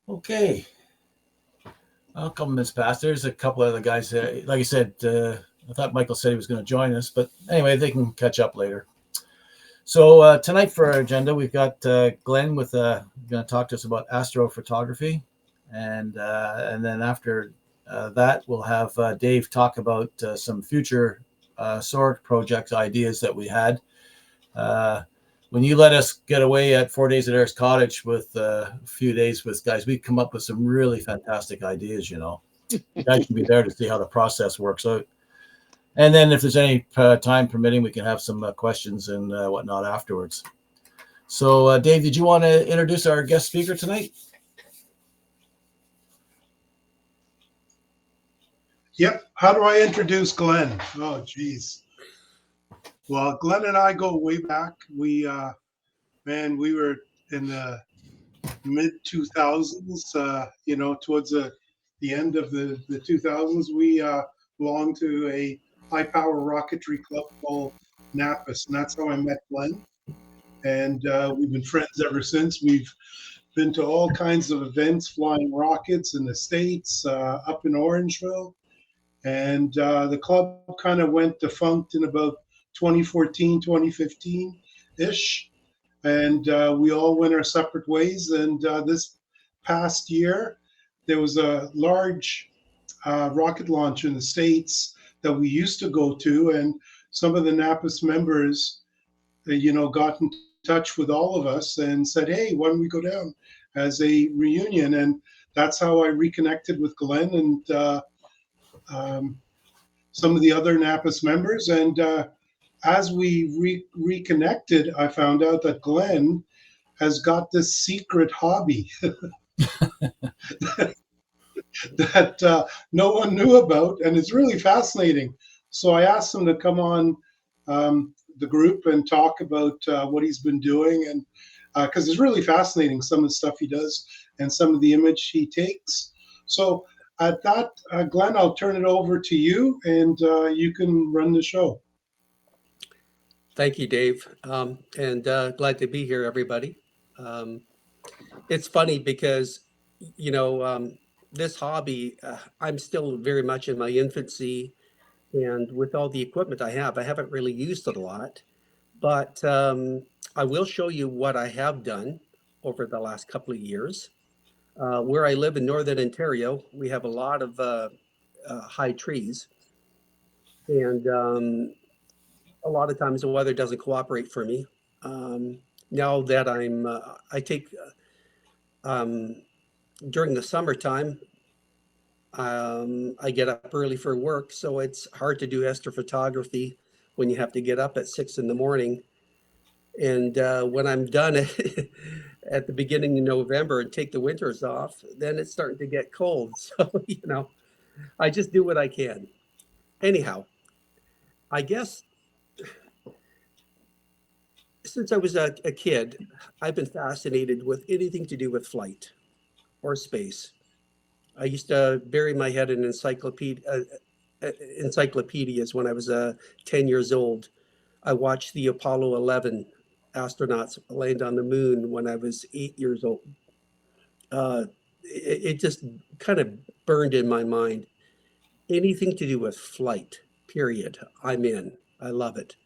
Okay. Welcome, Ms. Pastor. There's a couple other guys. Like I said, I thought Michael said he was going to join us, but anyway, they can catch up later. So tonight for our agenda, we've got Glenn with going to talk to us about astrophotography, and then after that, we'll have Dave talk about some future SOAREX project ideas that we had. When you let us get away at 4 days at Eric's Cottage with a few days with guys, we come up with some really fantastic ideas. You guys should be there to see how the process works out. And then if there's any time permitting, we can have some questions and whatnot afterwards. So Dave, did you want to introduce our guest speaker tonight? Yep. How do I introduce Glenn? Oh, geez. Well, Glenn and I go way back. We were in the mid 2000s, towards the end of the 2000s. We belonged to a high power rocketry club called Napus, and that's how I met Glenn. And we've been friends ever since. We've been to all kinds of events, flying rockets in the States, up in Orangeville. And the club kind of went defunct in about 2014, 2015-ish. And we all went our separate ways. And this past year, there was a large rocket launch in the States that we used to go to. And some of the NAPAS members, got in touch with all of us and said, hey, why don't we go down as a reunion? And that's how I reconnected with Glenn and some of the other NAPAS members. And as we reconnected, I found out that Glenn has got this secret hobby that no one knew about, and it's really fascinating. So I asked him to come on the group and talk about what he's been doing, and because it's really fascinating, some of the stuff he does and some of the image he takes. So at that, Glenn, I'll turn it over to you, and you can run the show. Thank you, Dave, and glad to be here, everybody. It's funny because, this hobby, I'm still very much in my infancy, and with all the equipment I haven't really used it a lot, but I will show you what I have done over the last couple of years. Where I live in Northern Ontario, we have a lot of high trees, and a lot of times the weather doesn't cooperate for me. Now that I take during the summertime, I get up early for work, so it's hard to do astrophotography when you have to get up at 6 in the morning. And when I'm done at the beginning of November and take the winters off, then it's starting to get cold. So, I just do what I can. Anyhow, I guess since I was a kid, I've been fascinated with anything to do with flight or space. I used to bury my head in encyclopedias when I was 10 years old. I watched the Apollo 11 astronauts land on the moon when I was 8 years old. It just kind of burned in my mind. Anything to do with flight, period, I'm in. I love it.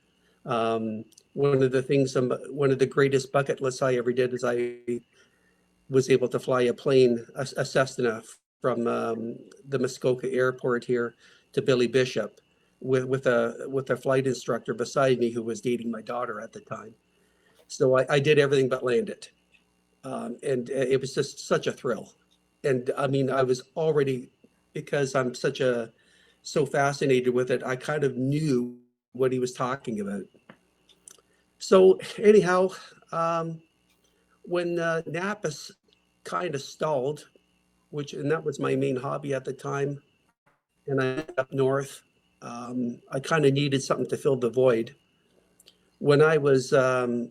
One of the greatest bucket lists I ever did is I was able to fly a plane, a Cessna, from the Muskoka Airport here to Billy Bishop with a flight instructor beside me who was dating my daughter at the time. So I did everything but land it. And it was just such a thrill. And I mean, I was already, because I'm so fascinated with it, I kind of knew what he was talking about. So anyhow, when Napus kind of stalled, and that was my main hobby at the time, and I went up north, I kind of needed something to fill the void. When I was 20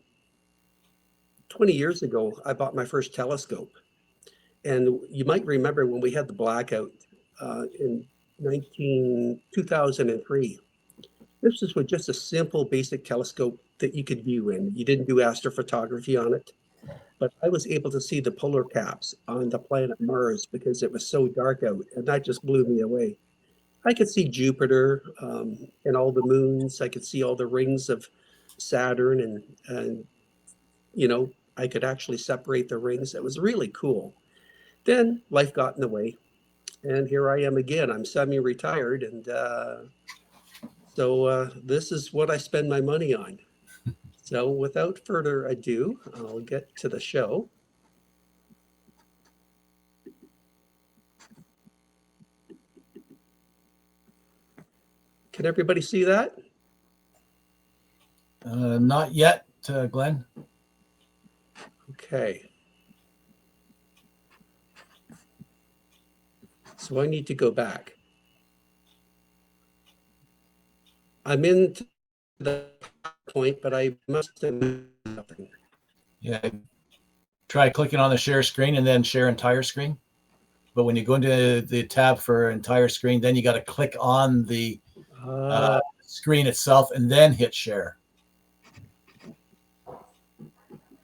years ago, I bought my first telescope. And you might remember when we had the blackout in 2003. This was with just a simple basic telescope that you could view in. You didn't do astrophotography on it, but I was able to see the polar caps on the planet Mars because it was so dark out, and that just blew me away. I could see Jupiter and all the moons. I could see all the rings of Saturn, and you know, I could actually separate the rings. It was really cool. Then life got in the way, and here I am again. I'm semi-retired, and so this is what I spend my money on. So without further ado, I'll get to the show. Can everybody see that? Not yet, Glenn. Okay. So I need to go back. I'm in the point, but I must have moved something. Yeah. Try clicking on the share screen and then share entire screen. But when you go into the tab for entire screen, then you got to click on the screen itself and then hit share.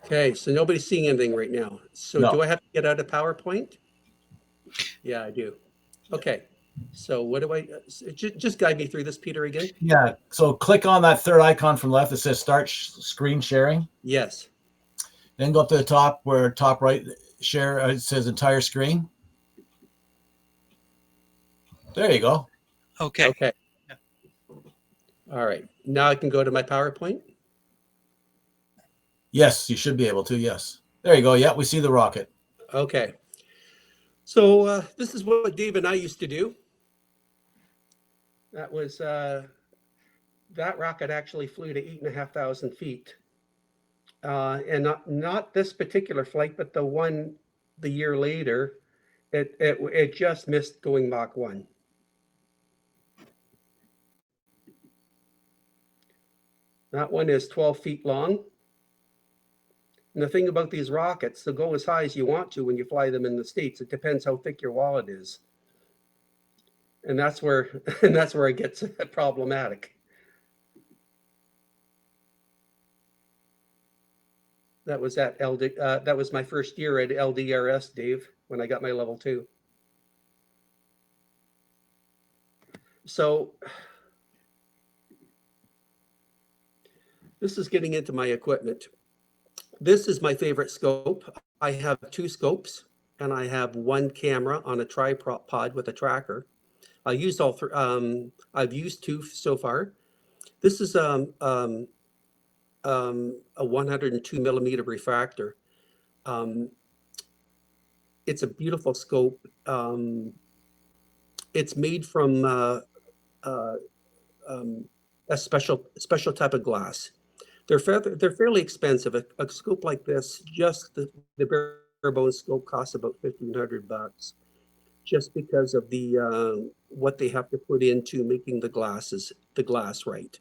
Okay, so nobody's seeing anything right now. So No. do I have to get out of PowerPoint? Yeah, I do. Okay, so what do I, just guide me through this, Peter, again? Yeah, so click on that third icon from left that says start screen sharing. Yes. Then go up to the top where top right share, it says entire screen. There you go. Okay. Okay. Yeah. All right, now I can go to my PowerPoint? Yes, you should be able to, yes. There you go. Yeah, we see the rocket. Okay. So this is what Dave and I used to do. That was, that rocket actually flew to 8,500 feet. And not this particular flight, but the one the year later, it just missed going Mach 1. That one is 12 feet long. And the thing about these rockets, they'll go as high as you want to when you fly them in the States. It depends how thick your wallet is. And that's where it gets problematic. That was at LD, that was my first year at LDRS, Dave, when I got my level 2. So this is getting into my equipment. This is my favorite scope. I have 2 scopes and I have 1 camera on a tripod with a tracker. I used all 3. I've used 2 so far. This is a 102 millimeter refractor. It's a beautiful scope. It's made from a special type of glass. They're fairly expensive. A scope like this, just the bare bones scope, costs about $1,500, just because of the what they have to put into making the glass right.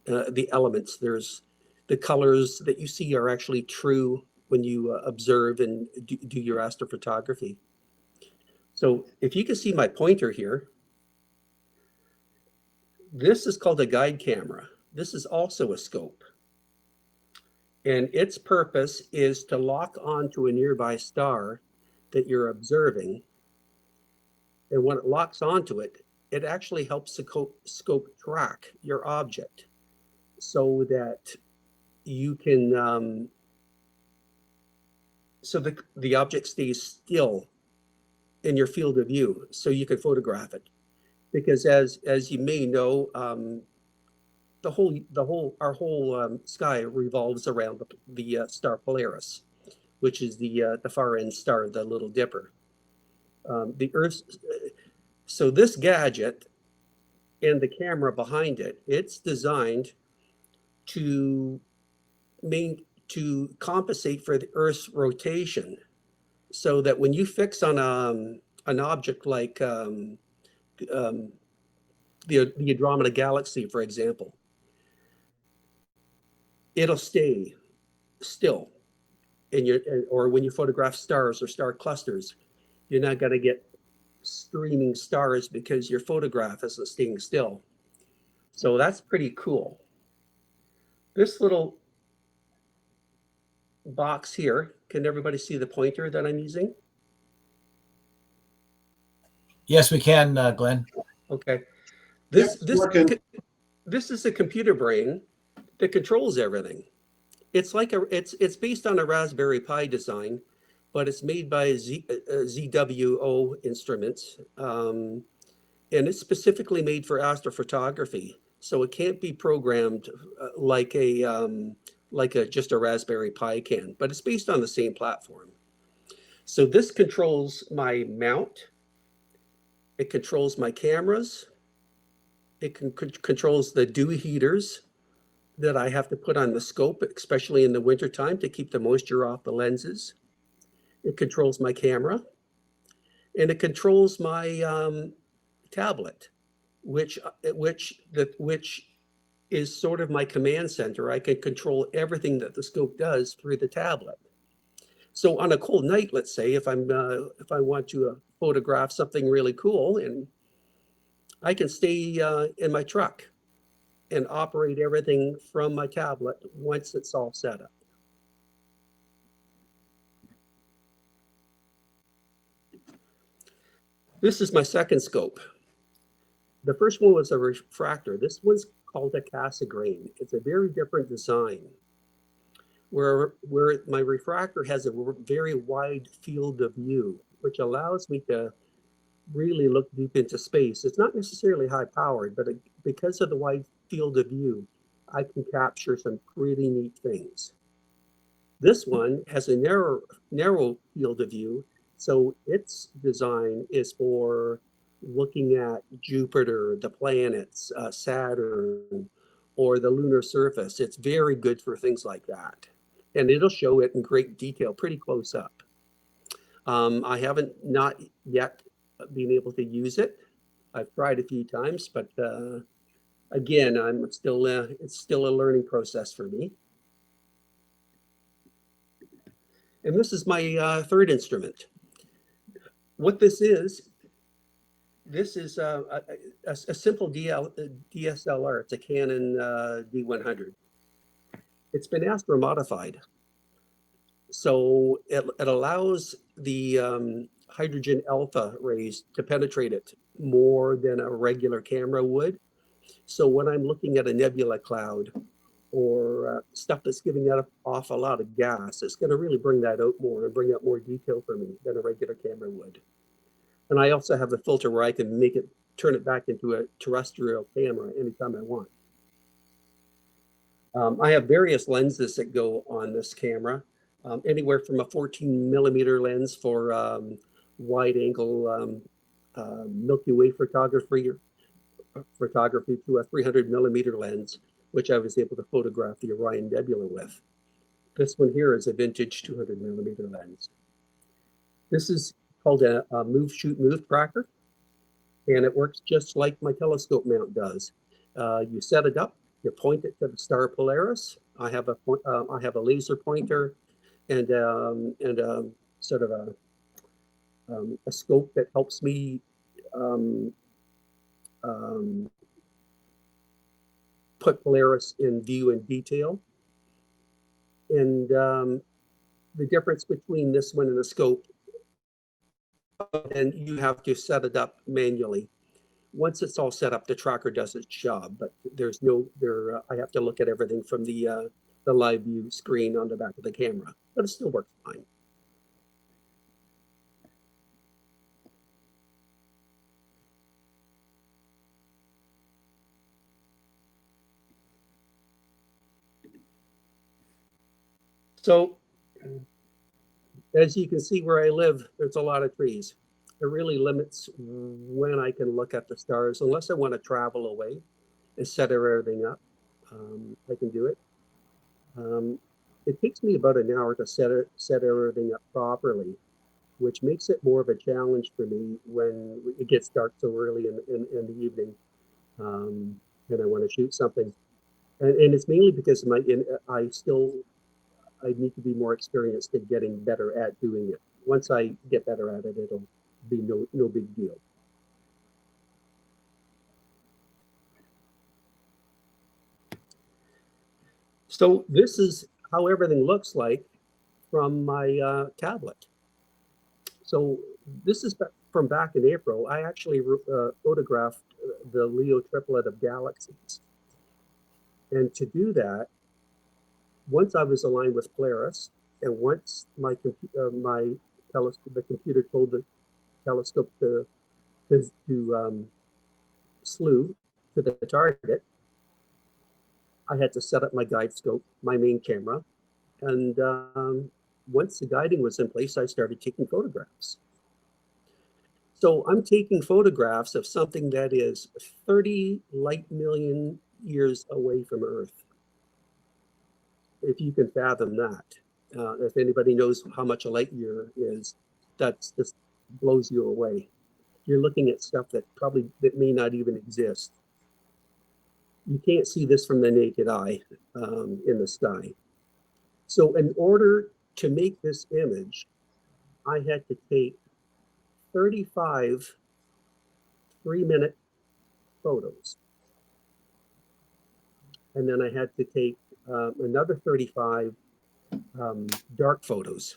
The elements, there's the colors that you see are actually true when you observe and do your astrophotography. So if you can see my pointer here, this is called a guide camera. This is also a scope. And its purpose is to lock onto a nearby star that you're observing. And when it locks onto it, it actually helps the scope track your object so that you can, so the object stays still in your field of view so you can photograph it. Because as you may know, our whole sky revolves around the star Polaris, which is the far end star, the Little Dipper. The Earth. So this gadget and the camera behind it, it's designed to compensate for the Earth's rotation, so that when you fix on an object like the Andromeda Galaxy, for example, it'll stay still or when you photograph stars or star clusters, you're not going to get streaming stars because your photograph isn't staying still. So that's pretty cool. This little box here, can everybody see the pointer that I'm using? Yes, we can, Glenn. Okay. Yep, it's working. This is a computer brain that controls everything. It's like it's based on a Raspberry Pi design, but it's made by ZWO Instruments, and it's specifically made for astrophotography. So it can't be programmed like a just a Raspberry Pi can, but it's based on the same platform. So this controls my mount. It controls my cameras. It controls the dew heaters that I have to put on the scope, especially in the wintertime to keep the moisture off the lenses. It controls my camera, and it controls my tablet, which is sort of my command center. I can control everything that the scope does through the tablet. So on a cold night, let's say, if I want to photograph something really cool, and I can stay in my truck and operate everything from my tablet once it's all set up. This is my second scope. The first one was a refractor. This one's called a Cassegrain. It's a very different design, where my refractor has a very wide field of view, which allows me to really look deep into space. It's not necessarily high powered, but because of the wide field of view, I can capture some pretty neat things. This one has a narrow field of view, so its design is for looking at Jupiter, the planets, Saturn, or the lunar surface. It's very good for things like that. And it'll show it in great detail, pretty close up. I haven't not yet been able to use it. I've tried a few times, but again, it's still a learning process for me. And this is my third instrument. What this is a simple DSLR. It's a Canon D100. It's been Astro modified. So it allows the hydrogen alpha rays to penetrate it more than a regular camera would. So when I'm looking at a nebula cloud or stuff that's giving off a lot of gas, it's going to really bring that out more and bring out more detail for me than a regular camera would. And I also have the filter where I can turn it back into a terrestrial camera anytime I want. I have various lenses that go on this camera, anywhere from a 14 millimeter lens for wide angle Milky Way photography to a 300 millimeter lens, which I was able to photograph the Orion Nebula with. This one here is a vintage 200 millimeter lens. This is called a move, shoot, move tracker, and it works just like my telescope mount does. You set it up, you point it to the star Polaris. I have a laser pointer and sort of a scope that helps me put Polaris in view and detail. And the difference between this one and the scope, and you have to set it up manually. Once it's all set up, the tracker does its job, but I have to look at everything from the live view screen on the back of the camera, but it still works fine. So as you can see where I live, there's a lot of trees. It really limits when I can look at the stars, unless I want to travel away and set everything up. I can do it. It takes me about an hour to set everything up properly, which makes it more of a challenge for me when it gets dark so early in the evening, and I want to shoot something. And it's mainly because I need to be more experienced at getting better at doing it. Once I get better at it, it'll be no big deal. So this is how everything looks like from my tablet. So this is from back in April. I actually photographed the Leo triplet of galaxies. And to do that, once I was aligned with Polaris, and once the computer told the telescope to slew to the target, I had to set up my guide scope, my main camera, and once the guiding was in place, I started taking photographs. So I'm taking photographs of something that is 30 light million years away from Earth. If you can fathom that. If anybody knows how much a light year is, that just blows you away. You're looking at stuff that may not even exist. You can't see this from the naked eye in the sky. So in order to make this image, I had to take 35 3-minute photos. And then I had to take another 35 dark photos.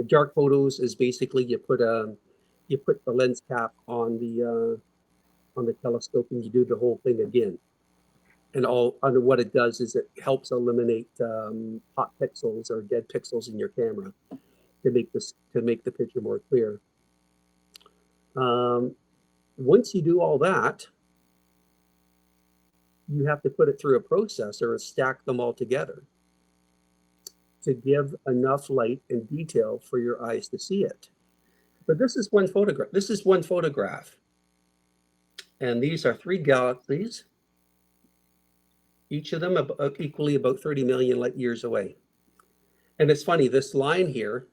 Dark photos is basically you put the lens cap on the telescope and you do the whole thing again. And what it does is it helps eliminate hot pixels or dead pixels in your camera to make the picture more clear. Once you do all that, you have to put it through a processor and stack them all together to give enough light and detail for your eyes to see it. But this is one photograph. This is one photograph. And these are 3 galaxies, each of them equally about 30 million light years away. And it's funny, this line here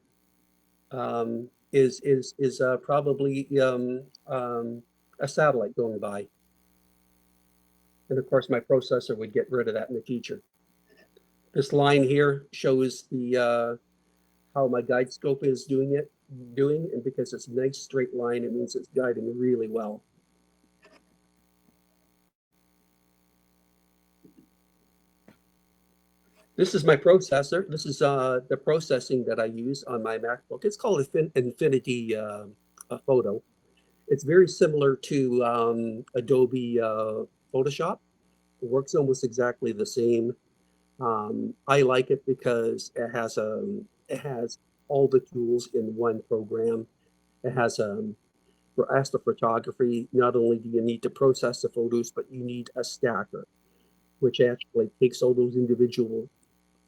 is probably a satellite going by. And of course, my processor would get rid of that in the future. This line here shows the how my guide scope is doing, and because it's a nice straight line, it means it's guiding really well. This is my processor. This is the processing that I use on my MacBook. It's called Infinity Photo. It's very similar to Adobe Photoshop. It works almost exactly the same. I like it because it has all the tools in one program. It has for astrophotography, not only do you need to process the photos, but you need a stacker, which actually takes all those individual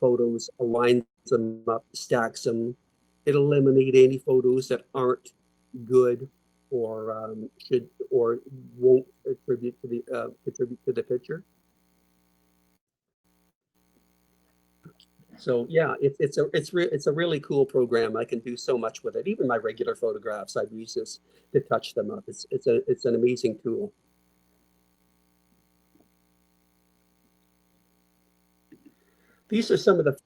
photos, aligns them up, stacks them. It eliminates any photos that aren't good or won't contribute to the picture. So yeah, it's a really cool program. I can do so much with it. Even my regular photographs, I've used this to touch them up. It's an amazing tool. These are some of the.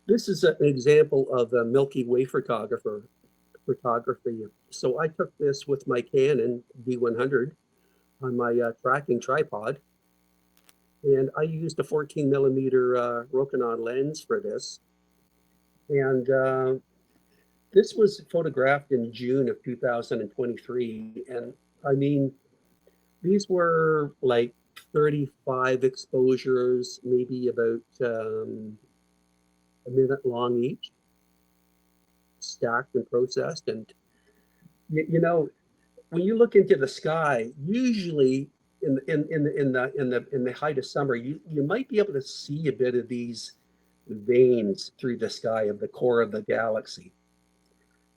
This is an example of a Milky Way photography. So I took this with my Canon D100 on my tracking tripod, and I used a 14 millimeter Rokinon lens for this. And this was photographed in June of 2023. And I mean, these were like 35 exposures, maybe about a minute long each, stacked and processed. And you know, when you look into the sky, usually in the height of summer, you might be able to see a bit of these veins through the sky of the core of the galaxy.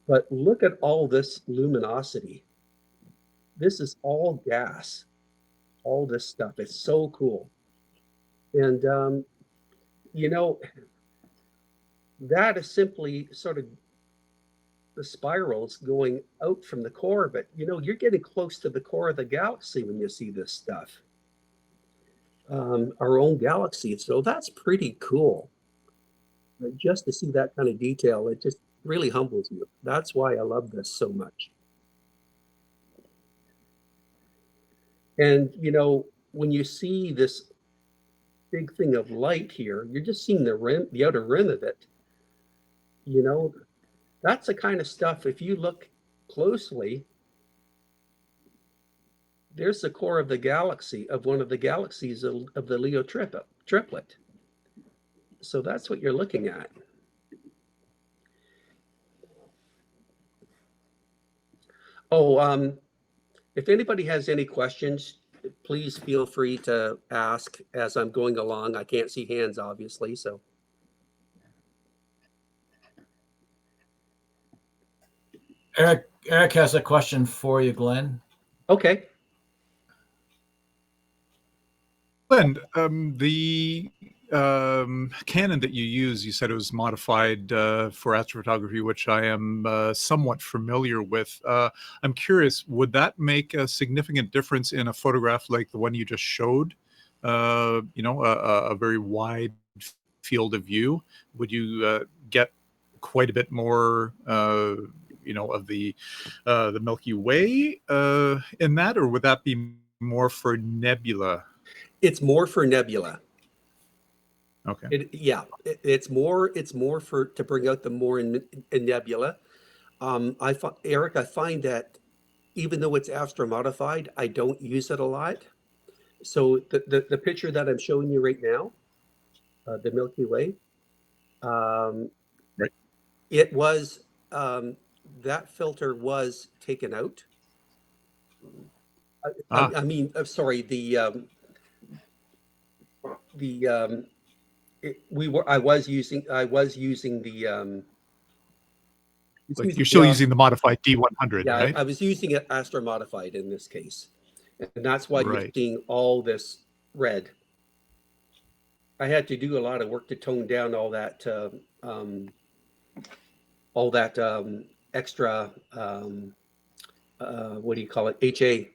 But look at all this luminosity. This is all gas, all this stuff. It's so cool. And you know, that is simply sort of the spirals going out from the core. But you know, you're getting close to the core of the galaxy when you see this stuff. Our own galaxy. So that's pretty cool. Just to see that kind of detail, it just really humbles you. That's why I love this so much. And you know, when you see this big thing of light here. You're just seeing the rim, the outer rim of it. You know, that's the kind of stuff, if you look closely, there's the core of the galaxy, of one of the galaxies of the Leo triplet. So that's what you're looking at. Oh, if anybody has any questions, please feel free to ask as I'm going along. I can't see hands, obviously, so. Eric has a question for you, Glenn. Okay. Glenn, the Canon that you use, you said it was modified for astrophotography, which I am somewhat familiar with. I'm curious, would that make a significant difference in a photograph like the one you just showed? You know, a very wide field of view. Would you get quite a bit more, you know, of the Milky Way in that, or would that be more for nebula? It's more for nebula. Okay. It's more for to bring out the more in nebula. Eric, I find that even though it's astro modified, I don't use it a lot. So the picture that I'm showing you right now, the Milky Way, Right. It was that filter was taken out. I mean, sorry, I was using the Like you're still using the modified D100, yeah, right? I was using it astro modified in this case, and that's why you're Right. seeing all this red. I had to do a lot of work to tone down all that extra what do you call it, HA,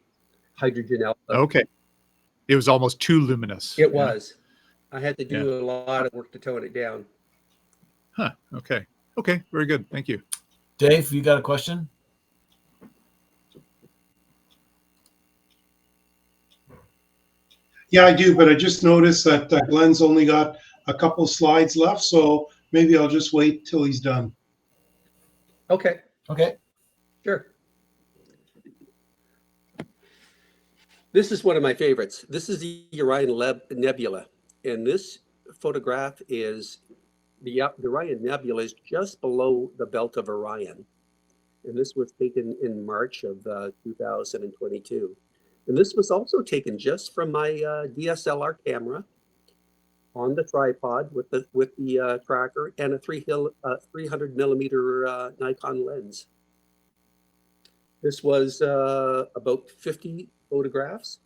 hydrogen alpha. Okay. It was almost too luminous. It was. I had to do a lot of work to tone it down. Huh. Okay. Okay. Very good. Thank you. Dave, you got a question? Yeah, I do, but I just noticed that Glenn's only got a couple slides left, so maybe I'll just wait till he's done. Okay. Okay. Sure. This is one of my favorites. This is the Orion Nebula, and this photograph is the Orion Nebula is just below the belt of Orion, and this was taken in March of 2022. And this was also taken just from my DSLR camera on the tripod with the tracker and a 300 millimeter Nikon lens. This was about 50 photographs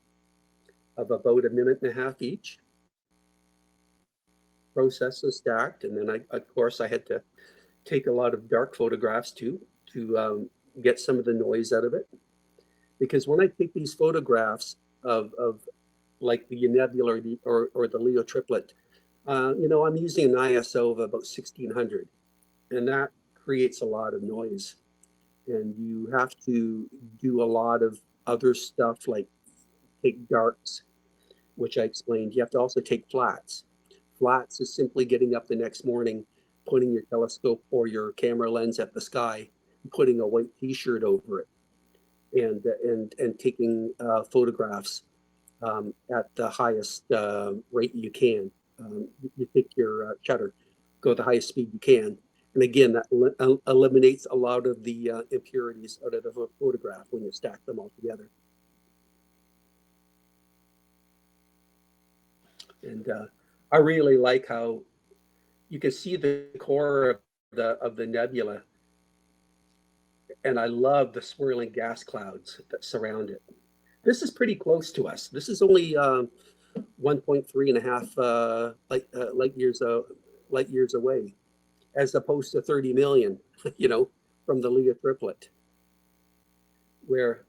of about 1.5 minutes each, processed and stacked. And then of course I had to take a lot of dark photographs too to get some of the noise out of it. Because when I take these photographs of like the nebula or the Leo triplet, you know, I'm using an ISO of about 1600, and that creates a lot of noise. And you have to do a lot of other stuff like take darks, which I explained. You have to also take flats. Flats is simply getting up the next morning, putting your telescope or your camera lens at the sky, putting a white t-shirt over it, and taking photographs at the highest rate you can. You take your shutter, go at the highest speed you can. And again, that eliminates a lot of the impurities out of the photograph when you stack them all together. And I really like how you can see the core of the nebula. And I love the swirling gas clouds that surround it. This is pretty close to us. This is only 1.3 light years away, as opposed to 30 million, you know, from the Leo triplet.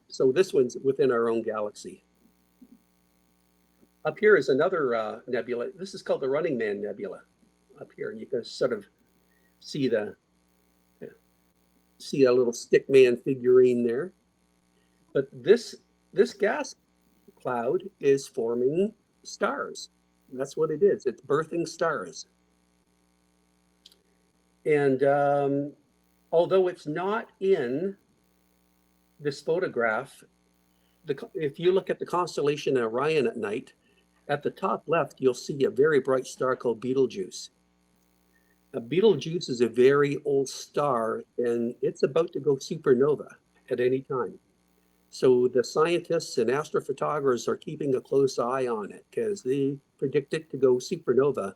So this one's within our own galaxy. Up here is another nebula. This is called the Running Man Nebula. Up here, you can sort of see a little stick man figurine there. But this gas cloud is forming stars. That's what it is. It's birthing stars. And although it's not in this photograph, if you look at the constellation Orion at night, at the top left, you'll see a very bright star called Betelgeuse. Now, Betelgeuse is a very old star, and it's about to go supernova at any time. So the scientists and astrophotographers are keeping a close eye on it because they predict it to go supernova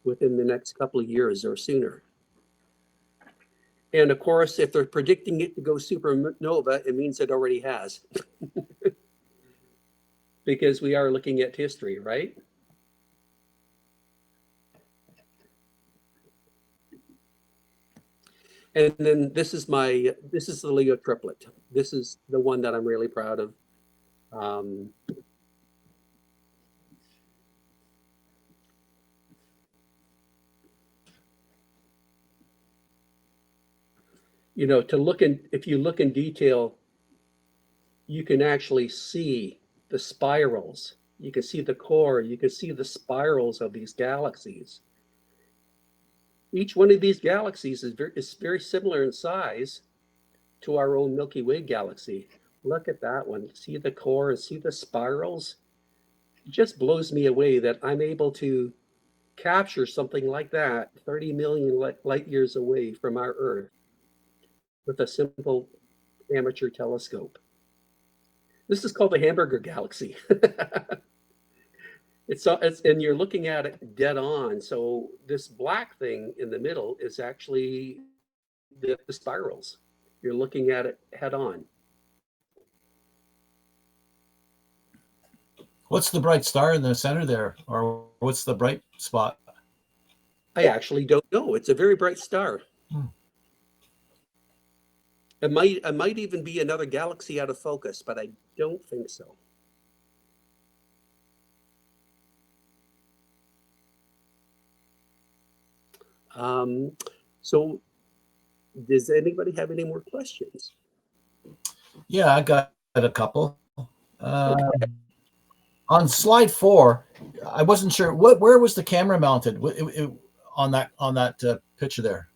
within the next couple of years or sooner. And of course, if they're predicting it to go supernova, it means it already has. Because we are looking at history, right? And then this is the Leo triplet. This is the one that I'm really proud of. You know, if you look in detail, you can actually see the spirals. You can see the core, you can see the spirals of these galaxies. Each one of these galaxies is very similar in size to our own Milky Way galaxy. Look at that one. See the core and see the spirals? It just blows me away that I'm able to capture something like that 30 million light years away from our Earth with a simple amateur telescope. This is called the Hamburger Galaxy. And you're looking at it dead on. So this black thing in the middle is actually the spirals. You're looking at it head on. What's the bright star in the center there? Or what's the bright spot? I actually don't know. It's a very bright star. It might even be another galaxy out of focus, but I don't think so. So does anybody have any more questions? Yeah, I got a couple. On slide 4, I wasn't sure where was the camera mounted on that picture there.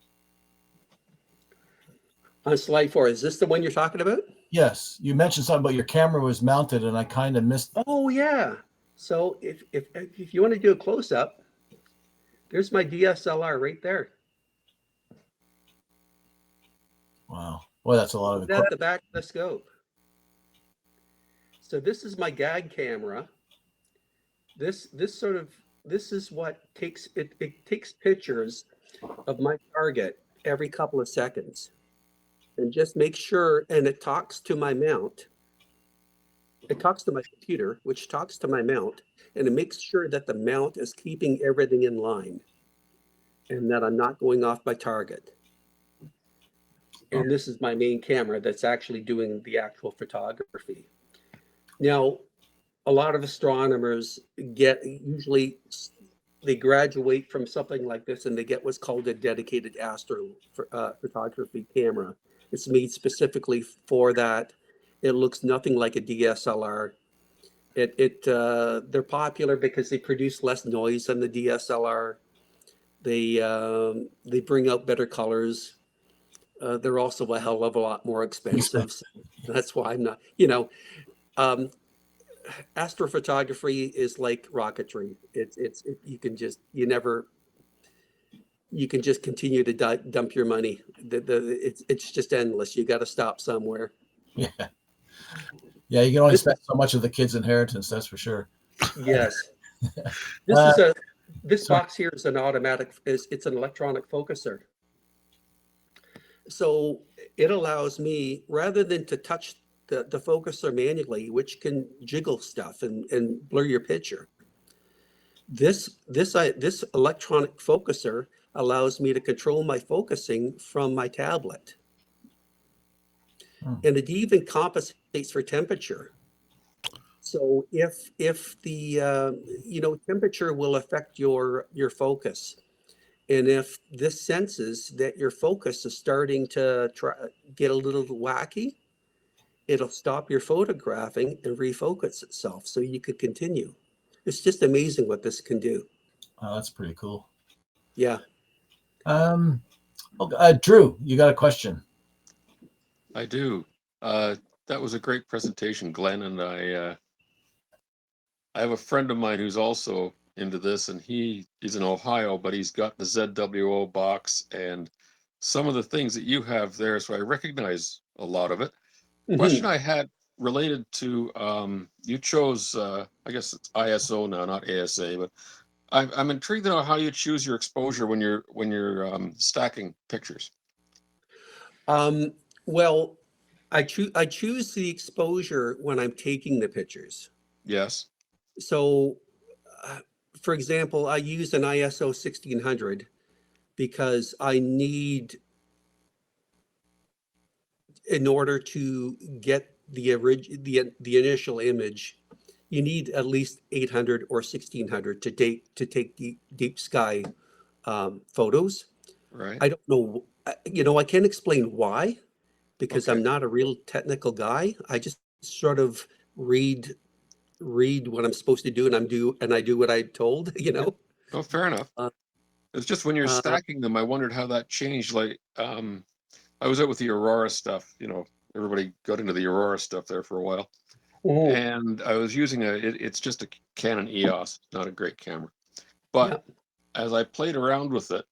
On slide 4, is this the one you're talking about? Yes, you mentioned something about your camera was mounted, and I kind of missed. Oh yeah. So if you want to do a close up, there's my DSLR right there. Wow, boy, that's a lot of At the back of the scope. So this is my gag camera. This is what takes it takes pictures of my target every couple of seconds, and just make sure. And it talks to my mount. It talks to my computer, which talks to my mount, and it makes sure that the mount is keeping everything in line, and that I'm not going off my target. And this is my main camera that's actually doing the actual photography. Now, a lot of astronomers usually they graduate from something like this and they get what's called a dedicated Astro photography camera. It's made specifically for that. It looks nothing like a DSLR. They're popular because they produce less noise than the DSLR. They bring out better colors. They're also a hell of a lot more expensive. So that's why I'm not, astrophotography is like rocketry. You can just continue to dump your money. It's just endless. You got to stop somewhere. Yeah. Yeah, you can only spend so much of the kid's inheritance, that's for sure. Yes. This box here is it's an electronic focuser. So it allows me, rather than to touch the focuser manually, which can jiggle stuff and blur your picture, this electronic focuser allows me to control my focusing from my tablet. And it even compensates for temperature. So if the temperature will affect your focus, and if this senses that your focus is starting to get a little wacky, it'll stop your photographing and refocus itself so you could continue. It's just amazing what this can do. Oh, that's pretty cool. Yeah. Drew, you got a question? I do. That was a great presentation, Glenn, and I have a friend of mine who's also into this, and he's in Ohio, but he's got the ZWO box and some of the things that you have there, so I recognize a lot of it. Question I had related to you chose I guess it's ISO now, not ASA, but I'm intrigued to know how you choose your exposure when you're stacking pictures. Well, I choose the exposure when I'm taking the pictures. Yes. So, for example, I use an ISO 1600 because I need, in order to get the initial image, you need at least 800 or 1600 to take deep sky photos. Right. I don't know, I can't explain why, because Okay. I'm not a real technical guy. I just sort of read what I'm supposed to do, and I do what I'm told, Oh, fair enough. Uh, It's just when you're stacking them, I wondered how that changed. Like, I was out with the Aurora stuff, everybody got into the Aurora stuff there for a while. And I was using it's just a Canon EOS, not a great camera. But as I played around with it,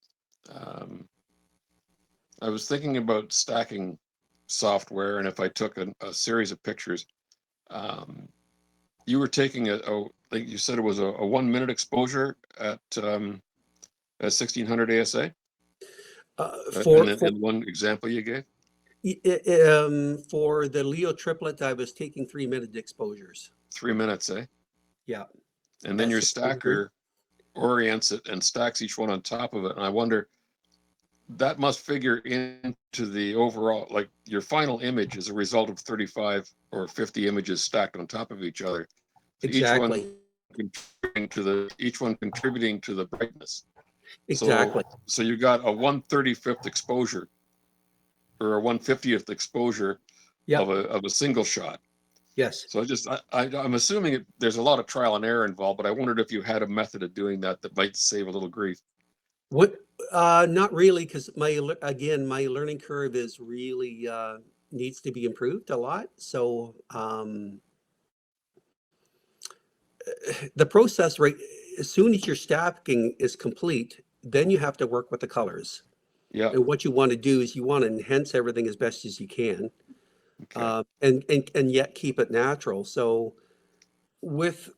I was thinking about stacking software, and if I took a series of pictures, you were taking like you said, it was a 1 minute exposure at 1600 ASA. In one example you gave. For the Leo triplet, I was taking 3-minute exposures. 3 minutes, eh? Yeah. And then your stacker orients it and stacks each one on top of it. And I wonder, that must figure into the overall, like your final image is a result of 35 or 50 images stacked on top of each other. Exactly. Each one contributing to the brightness. Exactly. So you got a 1/35th exposure or a 1/50th exposure of a single shot. Yes. So I'm assuming there's a lot of trial and error involved, but I wondered if you had a method of doing that might save a little grief. Not really, because my learning curve is really needs to be improved a lot. So the process, right, as soon as your stacking is complete, then you have to work with the colors. Yeah. And what you want to do is you want to enhance everything as best as you can, Okay. and yet keep it natural. So with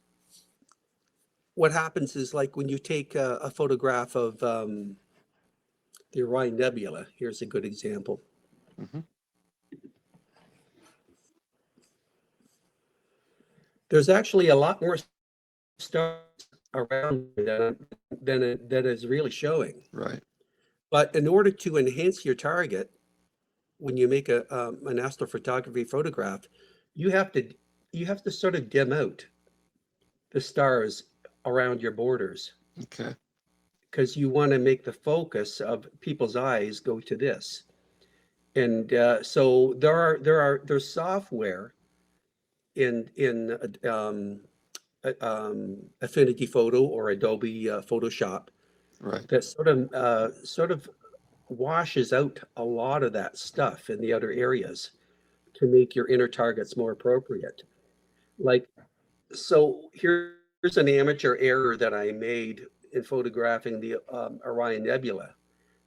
what happens is, like when you take a photograph of the Orion Nebula, here's a good example. There's actually a lot more stars around than is really showing. Right. But in order to enhance your target, when you make an astrophotography photograph, you have to sort of dim out the stars around your borders. Okay. Because you want to make the focus of people's eyes go to this. And so there's software in Affinity Photo or Adobe Photoshop, right, that sort of washes out a lot of that stuff in the other areas to make your inner targets more appropriate. Like, so here's an amateur error that I made in photographing the Orion Nebula.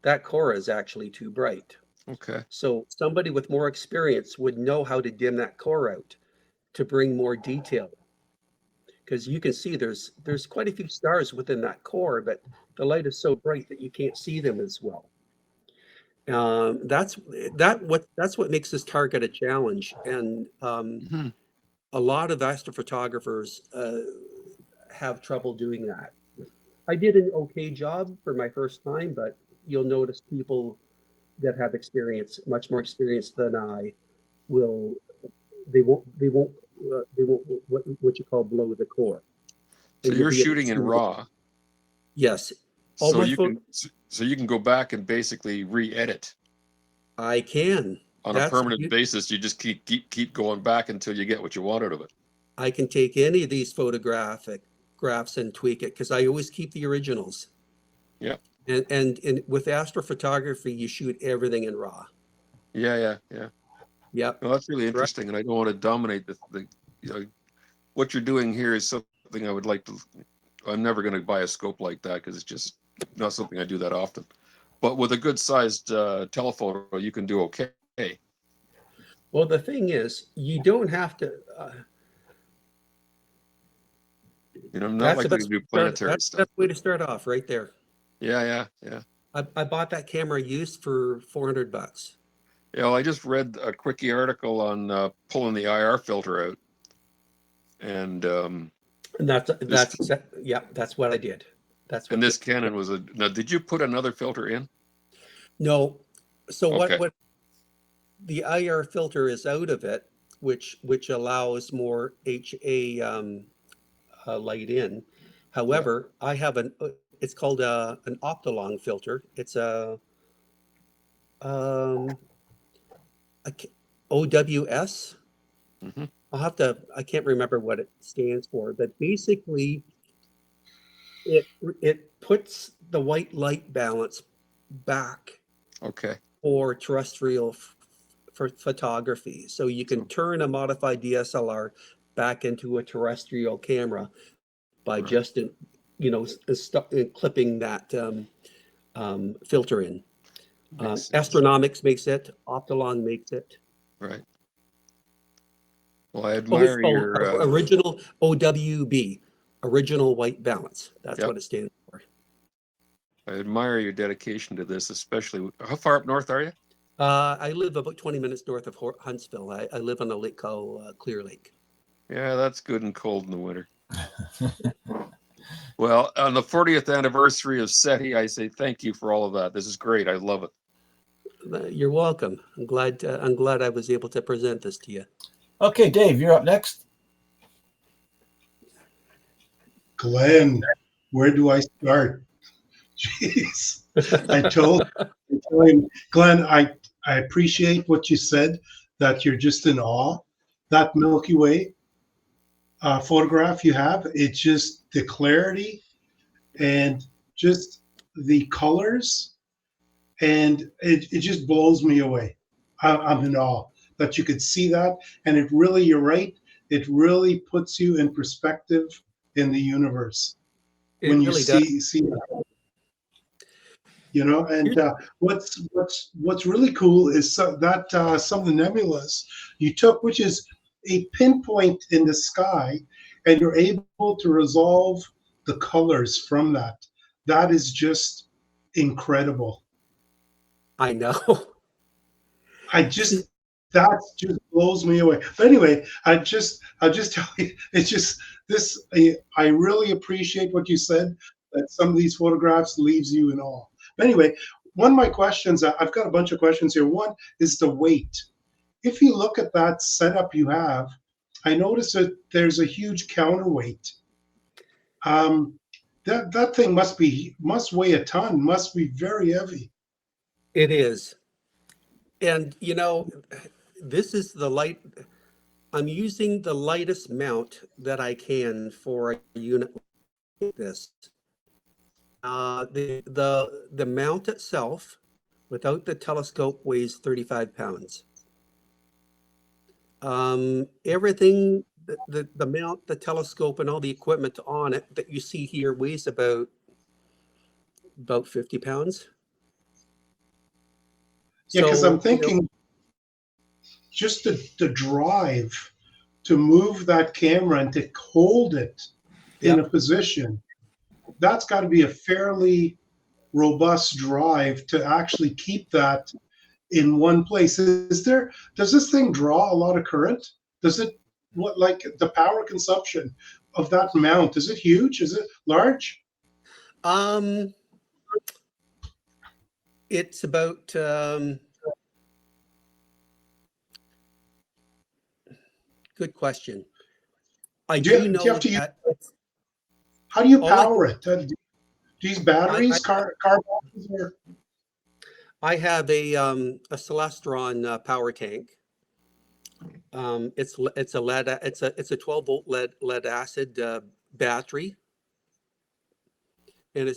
That core is actually too bright. Okay. So somebody with more experience would know how to dim that core out to bring more detail. Because you can see there's quite a few stars within that core, but the light is so bright that you can't see them as well. That's what makes this target a challenge. And a lot of astrophotographers have trouble doing that. I did an okay job for my first time, but you'll notice people that have experience, much more experience than I, won't what you call blow the core. So you're shooting in RAW. Yes. So you can go back and basically re-edit. I can. On a permanent basis, you just keep going back until you get what you want out of it. I can take any of these photographic photographs and tweak it, because I always keep the originals. Yeah. And with astrophotography, you shoot everything in RAW. Yeah. Yep. Well, that's really Right. interesting, and I don't want to dominate the you know, what you're doing here is something I would like to. I'm never going to buy a scope like that because it's just not something I do that often. But with a good sized telephoto, you can do okay. Well, the thing is, you don't have to. Not That's like the you best can do start, planetary that's the stuff. best way to start off, right there. Yeah. I bought that camera used for $400. Yeah, well, I just read a quickie article on pulling the IR filter out, and And that's what I did. That's what. this Canon was a. Now, did you put another filter in? No. So Okay. what the IR filter is out of it, which allows more HA light in. However, I have it's called an optolong filter. It's a OWS. Mhm. I can't remember what it stands for, but basically it puts the white light balance back Okay. for terrestrial for photography. So you can turn a modified DSLR back into a terrestrial camera by Right. just clipping that filter in. Makes sense. Astronomics makes it. Optolong makes it. Right. Well, I Oh, admire your. original OWB, original white balance. That's Yep. what it stands for. I admire your dedication to this, especially. How far up north are you? I live about 20 minutes north of Huntsville. I live on a lake called Clear Lake. Yeah, that's good and cold in the winter. Well, on the 40th anniversary of SETI, I say thank you for all of that. This is great. I love it. You're welcome. I'm glad I was able to present this to you. Okay, Dave, you're up next. Glenn, where do I start? Jeez. I told him, Glenn, I appreciate what you said, that you're just in awe. That Milky Way photograph you have, it's just the clarity and just the colors, and it just blows me away. I'm in awe that you could see that, and it really, you're right, it really puts you in perspective in the universe when you Really does. see that. And what's really cool is that some of the nebulas you took, which is a pinpoint in the sky, and you're able to resolve the colors from that. That is just incredible. I know. That just blows me away. But anyway, I'll just tell you, it's just this. I really appreciate what you said, that some of these photographs leaves you in awe. But anyway, one of my questions, I've got a bunch of questions here. One is the weight. If you look at that setup you have, I notice that there's a huge counterweight. That thing must weigh a ton, must be very heavy. It is. And this is the light. I'm using the lightest mount that I can for a unit like this. The mount itself, without the telescope, weighs 35 pounds. Everything, the mount, the telescope, and all the equipment on it that you see here weighs about 50 pounds. Yeah, because I'm thinking just the drive to move that camera and to hold it in a position, that's got to be a fairly robust drive to actually keep that in one place. Does this thing draw a lot of current? Like the power consumption of that mount, is it huge? Is it large? It's about good question. I do know that. How do you power it? These batteries, car batteries, or? I have a Celestron power tank. It's a 12 volt lead acid battery. and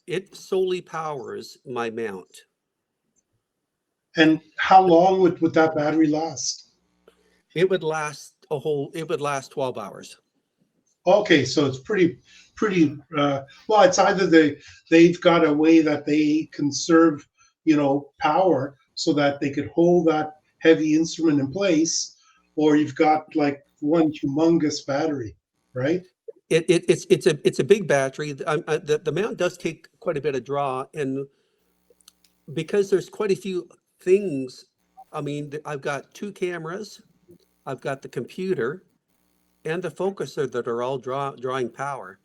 it solely powers my mount. And how long would that battery last? It would last 12 hours. Okay, so it's pretty. Well, it's either they've got a way that they conserve, power so that they could hold that heavy instrument in place, or you've got like one humongous battery, right? It's a big battery. The mount does take quite a bit of draw, and because there's quite a few things. I mean, I've got 2 cameras, I've got the computer, and the focuser that are all drawing power.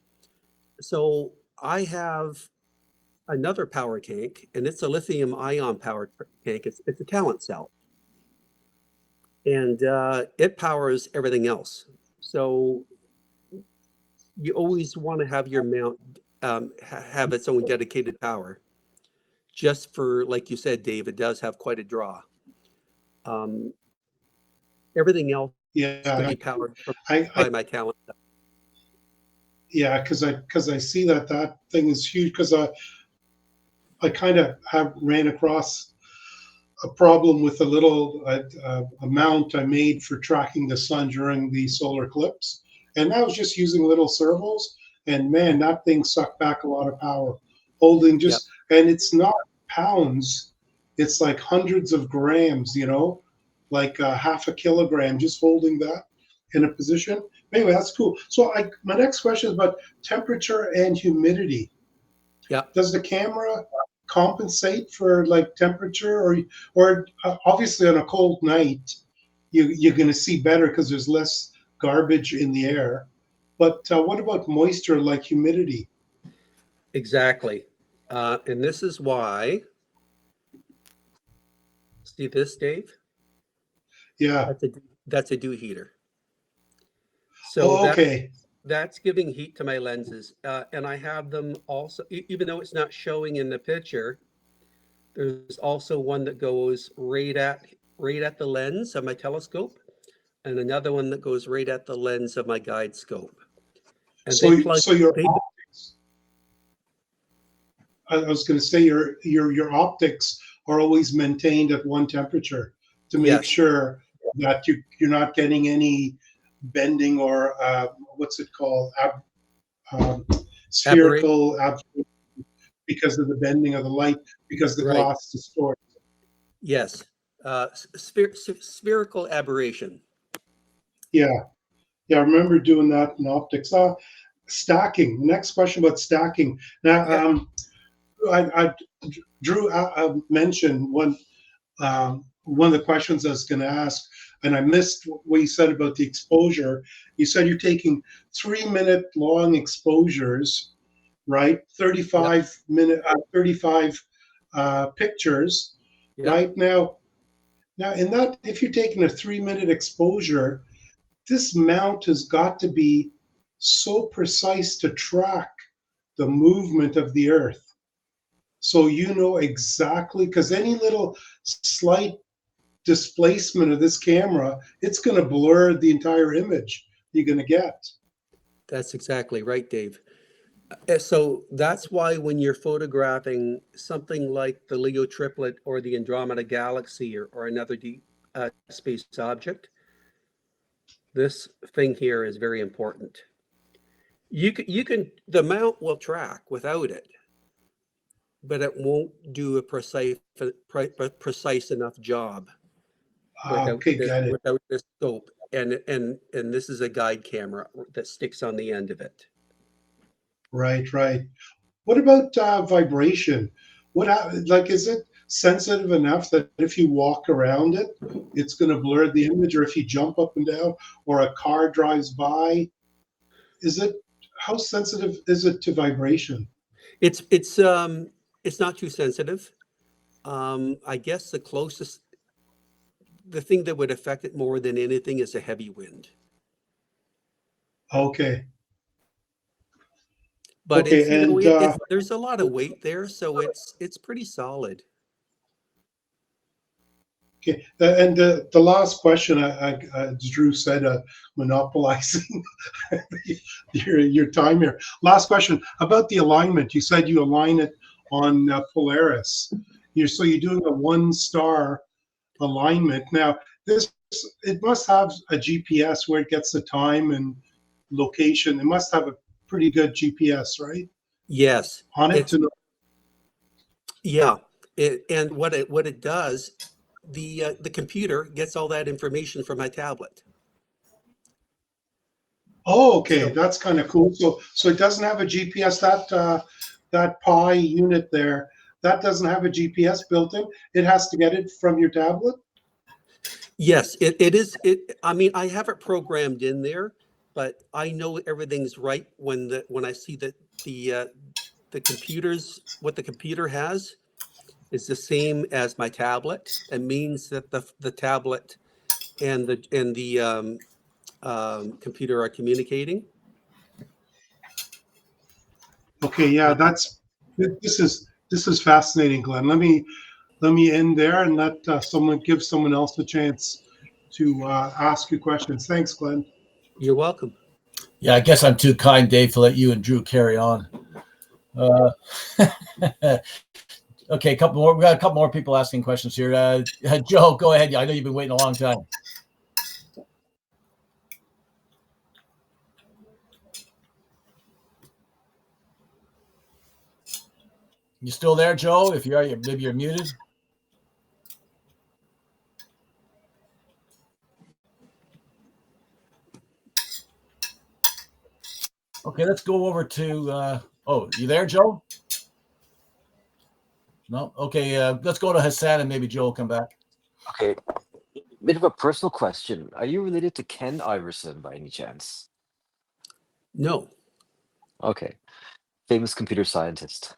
So I have another power tank, and it's a lithium ion powered tank. It's a talent cell, and it powers everything else. So you always want to have your mount have its own dedicated power, just for, like you said, Dave, it does have quite a draw. Everything else can Yeah, be powered I by my talent. yeah, because I see that thing is huge. Because I kind of have ran across a problem with a little a mount I made for tracking the sun during the solar eclipse, and I was just using little servos, and man, that thing sucked back a lot of power, holding Yep. just, and it's not pounds, it's like hundreds of grams, like half a kilogram, just holding that in a position. Anyway, that's cool. So my next question is about temperature and humidity. Yeah. Does the camera compensate for like temperature, or obviously on a cold night you're going to see better because there's less garbage in the air, but what about moisture like humidity? Exactly. And this is why, see this, Dave? Yeah. That's a dew heater. So Oh, okay. that's giving heat to my lenses. And I have them also, even though it's not showing in the picture, there's also one that goes right at the lens of my telescope, and another one that goes right at the lens of my guide scope. And So I was going to say your optics are always maintained at one temperature to make Yes. sure that you're not getting any bending or what's it called, spherical because of the bending of the light, because the Right. glass distorts. Yes. Spherical aberration. Yeah, I remember doing that in optics. Stacking. Next question about stacking. Now, Yeah. Drew mentioned one of the questions I was going to ask, and I missed what you said about the exposure. You said you're taking 3-minute long exposures, right? 35 pictures, Yep. right? Now in that, if you're taking a 3-minute exposure, this mount has got to be so precise to track the movement of the earth. So exactly, because any little slight displacement of this camera, it's going to blur the entire image you're going to get. That's exactly right, Dave. So that's why when you're photographing something like the Leo triplet or the Andromeda galaxy or another deep space object, this thing here is very important. You can the mount will track without it, but it won't do a precise enough job Okay, got it. without this scope. And this is a guide camera that sticks on the end of it. Right. What about vibration? Is it sensitive enough that if you walk around it, it's going to blur the image, or if you jump up and down, or a car drives by? How sensitive is it to vibration? It's not too sensitive. I guess the thing that would affect it more than anything is a heavy wind. Okay. But Okay, and there's a lot of weight there, so it's pretty solid. Okay, and the last question, as Drew said, monopolizing your time here. Last question about the alignment. You said you align it on Polaris. So you're doing a 1-star alignment. Now, it must have a GPS where it gets the time and location. It must have a pretty good GPS, right? Yes, On it it's to know. yeah. And what it does, the computer gets all that information from my tablet. Oh, okay, So that's kind of cool. So it doesn't have a GPS. That Pi unit there, that doesn't have a GPS built in. It has to get it from your tablet. yes, it is. I mean, I have it programmed in there, but I know everything's right when I see that the computers what the computer has is the same as my tablet. It means that the tablet and the computer are communicating. Okay, yeah, this is fascinating, Glenn. Let me end there and let give someone else a chance to ask you questions. Thanks, Glenn. You're welcome. Yeah, I guess I'm too kind, Dave, to let you and Drew carry on. Okay, a couple more. We got a couple more people asking questions here. Joe, go ahead. I know you've been waiting a long time. You still there, Joe? If you are, maybe you're muted. Okay, let's go over to. Oh, you there, Joe? No. Okay, let's go to Hassan and maybe Joe will come back. Okay, bit of a personal question. Are you related to Ken Iverson by any chance? No. Okay, famous computer scientist.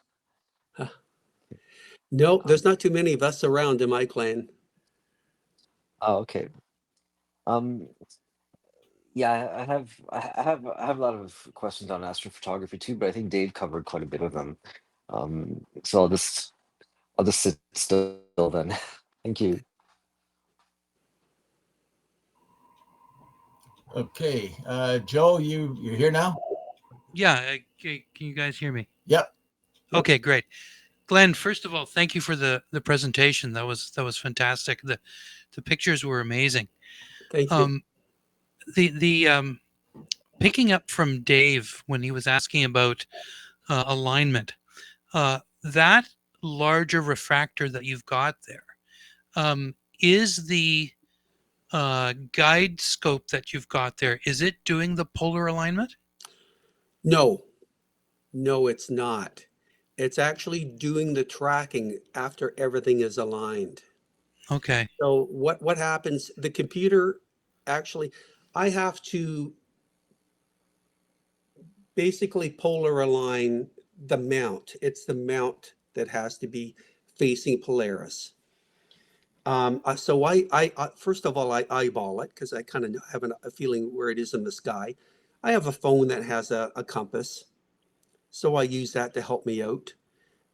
No, there's not too many of us around in my clan. Oh, okay. Um, yeah, I have a lot of questions on astrophotography too, but I think Dave covered quite a bit of them. So I'll just sit still then. Thank you. Okay, Joe, you're here now? Yeah, can you guys hear me? Yep. Okay, great. Glenn, first of all, thank you for the presentation. That was fantastic. The pictures were amazing. Thank you. The picking up from Dave when he was asking about alignment, that larger refractor that you've got there, is the guide scope that you've got there, is it doing the polar alignment? No, it's not. It's actually doing the tracking after everything is aligned. Okay. So what happens? The computer actually, I have to basically polar align the mount. It's the mount that has to be facing Polaris. So I first of all, I eyeball it because I kind of have a feeling where it is in the sky. I have a phone that has a compass, so I use that to help me out.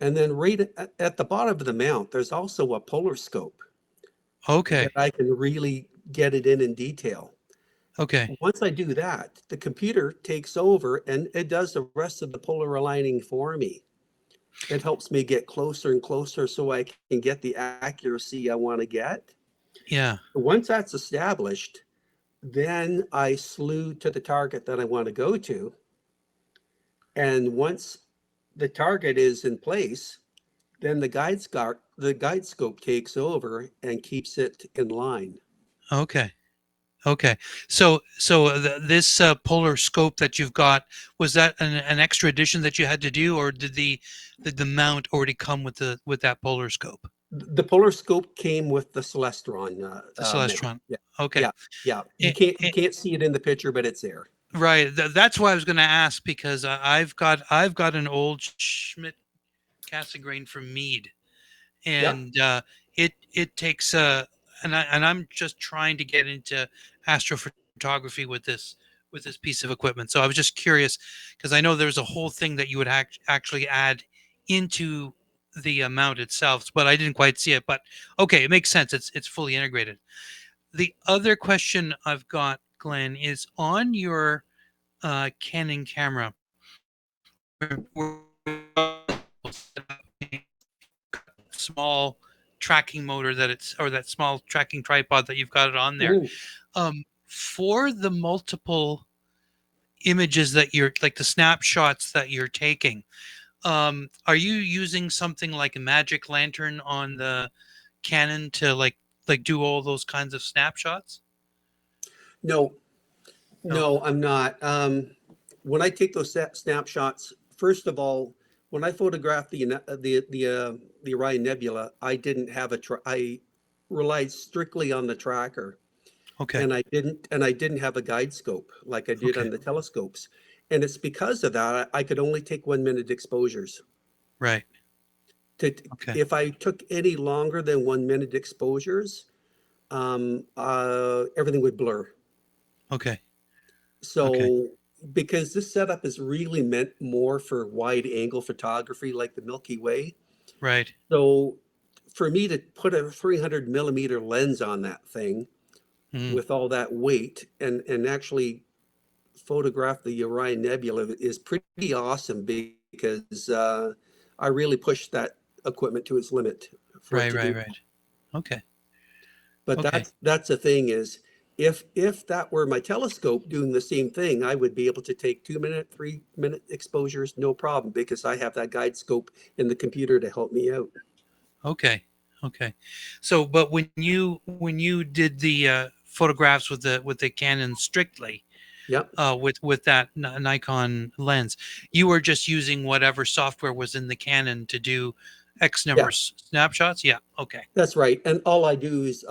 And then right at the bottom of the mount, there's also a polar scope Okay. that I can really get it in detail. Okay. Once I do that, the computer takes over and it does the rest of the polar aligning for me. It helps me get closer and closer so I can get the accuracy I want to get. Yeah. Once that's established, then I slew to the target that I want to go to. And once the target is in place, then the guide scope takes over and keeps it in line. Okay. Okay. So this polar scope that you've got, was that an extra addition that you had to do, or did the mount already come with that polar scope? The polar scope came with the Celestron. The Celestron. Yeah. Okay. Yeah. You Eh, can't see it in the picture, but it's there. Right. That's why I was going to ask, because I've got an old Schmidt Cassegrain from Mead, and it takes and I'm just trying to get into astrophotography with this piece of equipment. So I was just curious because I know there's a whole thing that you would actually add into the mount itself, but I didn't quite see it. But okay, it makes sense. It's fully integrated. The other question I've got, Glenn, is on your Canon camera. Small tracking motor that it's, or that small tracking tripod that you've got it on there. For the multiple images that you're, like the snapshots that you're taking, are you using something like a magic lantern on the Canon to like do all those kinds of snapshots? No, No. no, I'm not. When I take those snapshots, first of all, when I photographed the Orion Nebula, I didn't have I relied strictly on the tracker, Okay. and I didn't have a guide scope like I did Okay. on the telescopes, and it's because of that I could only take 1 minute exposures. Right. Okay. If I took any longer than 1 minute exposures, everything would blur. Okay. So, Okay. because this setup is really meant more for wide angle photography like the Milky Way. Right. So, for me to put a 300 millimeter lens on that thing with all that weight and actually photograph the Orion Nebula is pretty awesome, because I really pushed that equipment to its limit for it Right. to Right. do. Right. Okay. But Okay. that's the thing is, if that were my telescope doing the same thing, I would be able to take 2 minute, 3 minute exposures, no problem, because I have that guide scope in the computer to help me out. Okay. Okay. So, but when you did the photographs with the Canon strictly, Yep. with that Nikon lens, you were just using whatever software was in the Canon to do X number Yeah, snapshots. Yeah. Okay. that's right. And all I do is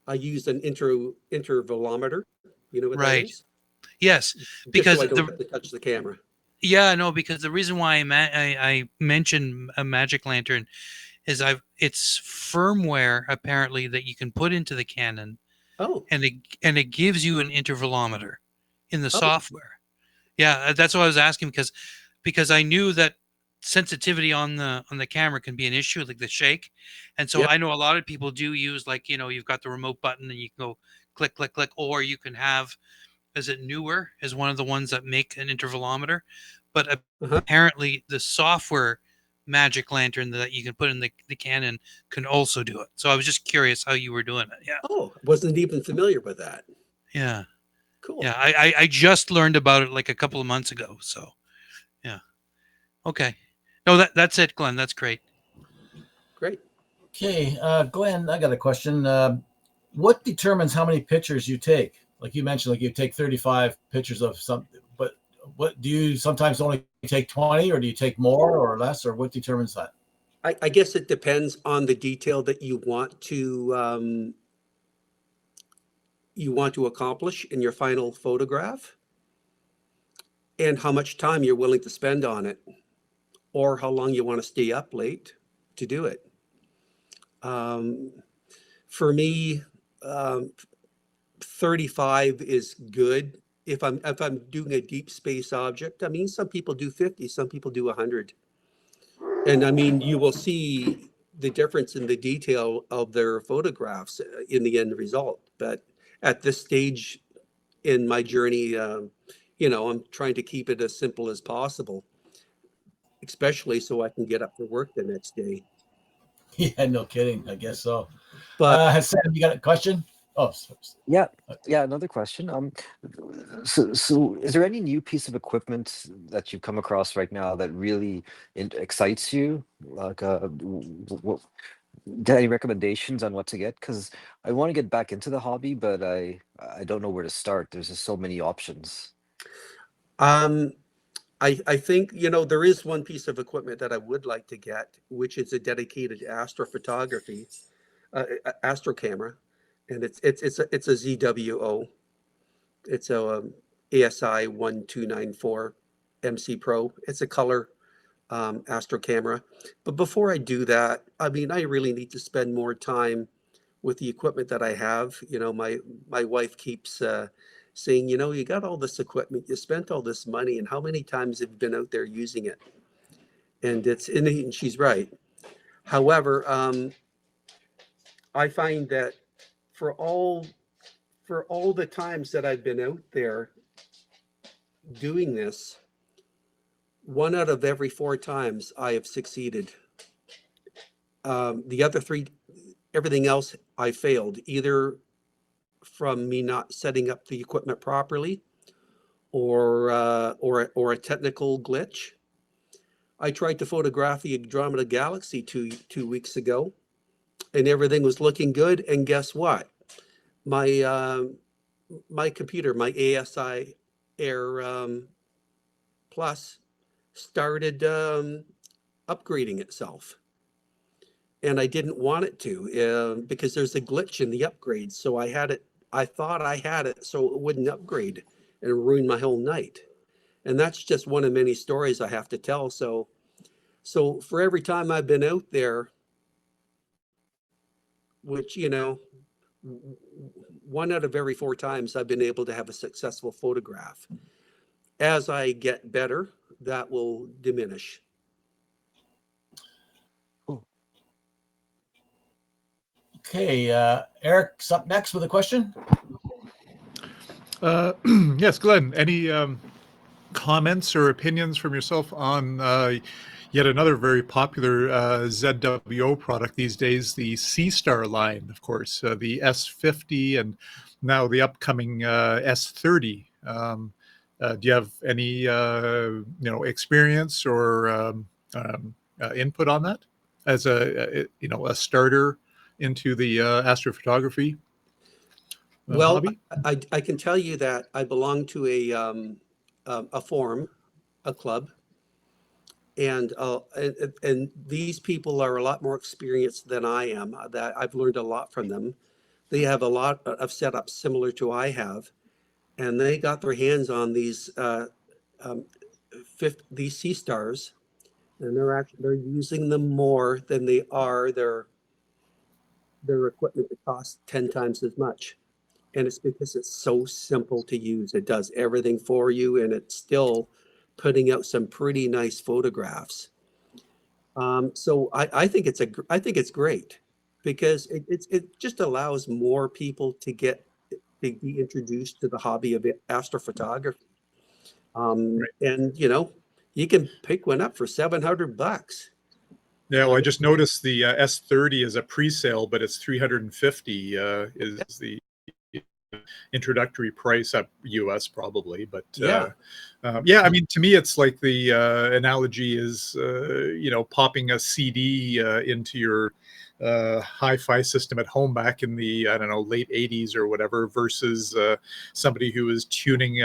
I use an intervalometer. You know what that Right. is? Yes. Just so Because I don't have to touch the camera. yeah, no, because the reason why I mentioned a magic lantern is it's firmware apparently that you can put into the Canon, Oh, and it gives you an intervalometer in the oh, software. Yeah, that's what I was asking, because I knew that sensitivity on the camera can be an issue, like the shake. And so yep. I know a lot of people do use, like, you've got the remote button and you can go click click click, or you can have, is it Newer is one of the ones that make an intervalometer, but Uh-huh. apparently the software magic lantern that you can put in the Canon can also do it. So I was just curious how you were doing it. Yeah. Oh, wasn't even familiar with that. Yeah. Cool. Yeah. I just learned about it like a couple of months ago. So yeah. Okay. No, that's it, Glenn. That's great. Great. Okay, Glenn, I got a question. What determines how many pictures you take? Like you mentioned, like you take 35 pictures of something, but what do you sometimes only take 20, or do you take more or less, or what determines that? I guess it depends on the detail that you want to accomplish in your final photograph, and how much time you're willing to spend on it, or how long you want to stay up late to do it. Um, for me, um, 35 is good. If I'm doing a deep space object, I mean, some people do 50, some people do 100. And I mean, you will see the difference in the detail of their photographs in the end result. But at this stage in my journey, I'm trying to keep it as simple as possible, especially so I can get up for work the next day. Yeah, no kidding. I guess so. But Hassan, you got a question? Oh, Yeah, yeah. Another question. So is there any new piece of equipment that you've come across right now that really excites you? Like, any recommendations on what to get? Because I want to get back into the hobby, but I don't know where to start. There's just so many options. um, I think, there is one piece of equipment that I would like to get, which is a dedicated astrophotography, astro camera, and it's a ZWO. It's a ASI 1294 MC Pro. It's a color astro camera. But before I do that, I mean, I really need to spend more time with the equipment that I have. My wife keeps saying, you got all this equipment, you spent all this money, and how many times have you been out there using it? and she's right. However, I find that for all the times that I've been out there doing this, 1 out of every 4 times I have succeeded. The other 3, everything else I failed, either from me not setting up the equipment properly, or a technical glitch. I tried to photograph the Andromeda Galaxy two weeks ago, and everything was looking good. And guess what? My my computer, my ASI Air Plus, started upgrading itself, and I didn't want it to because there's a glitch in the upgrade. So I thought I had it so it wouldn't upgrade and ruin my whole night. And that's just one of many stories I have to tell. So for every time I've been out there, which, 1 out of every 4 times I've been able to have a successful photograph. As I get better, that will diminish. Okay, Eric's up next with a question. Yes, Glenn, any comments or opinions from yourself on yet another very popular ZWO product these days, the C-Star line, of course, the S50 and now the upcoming S30. Do you have any experience or input on that as a starter into the astrophotography Well, hobby? I can tell you that I belong to a forum, a club, and these people are a lot more experienced than I am. That I've learned a lot from them. They have a lot of setups similar to I have, and they got their hands on these these C-Stars, and they're using them more than they are their equipment that costs 10 times as much. And it's because it's so simple to use. It does everything for you, and it's still putting out some pretty nice photographs. So I think it's great because it just allows more people to be introduced to the hobby of astrophotography. Right. And you can pick one up for $700. Yeah, well, I just noticed the S30 is a pre-sale, but it's $350 is the introductory price at US probably. But yeah, I mean, to me, it's like the analogy is popping a CD into your hi-fi system at home back in the late 80s or whatever versus somebody who is tuning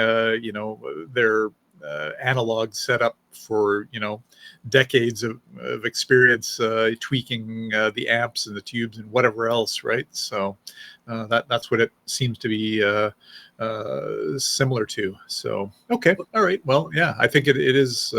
their analog setup for decades of experience tweaking the amps and the tubes and whatever else, right? So that's what it seems to be similar to. So okay, all right, well, yeah, I think it is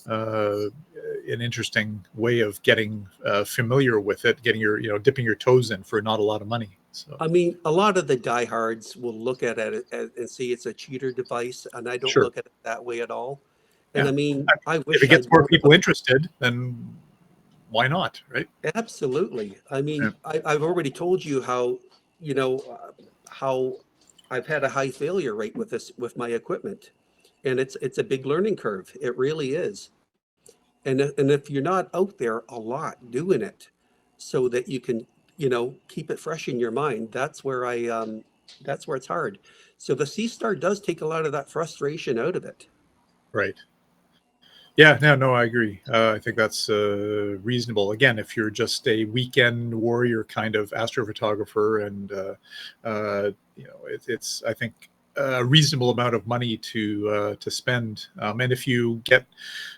an interesting way of getting familiar with it, getting your dipping your toes in for not a lot of money. So I mean, a lot of the diehards will look at it and see it's a cheater device, and I don't Sure. look at it that way at all. And Yeah. I mean, I wish if it gets I'd more known people about- interested, then why not, right? Absolutely. I mean, Yeah. I've already told you how how I've had a high failure rate with my equipment, and it's a big learning curve. It really is. And if you're not out there a lot doing it, so that you can keep it fresh in your mind, that's where it's hard. So the C-Star does take a lot of that frustration out of it. Right. Yeah, no, I agree. I think that's reasonable. Again, if you're just a weekend warrior kind of astrophotographer, and it's I think a reasonable amount of money to spend. And if you get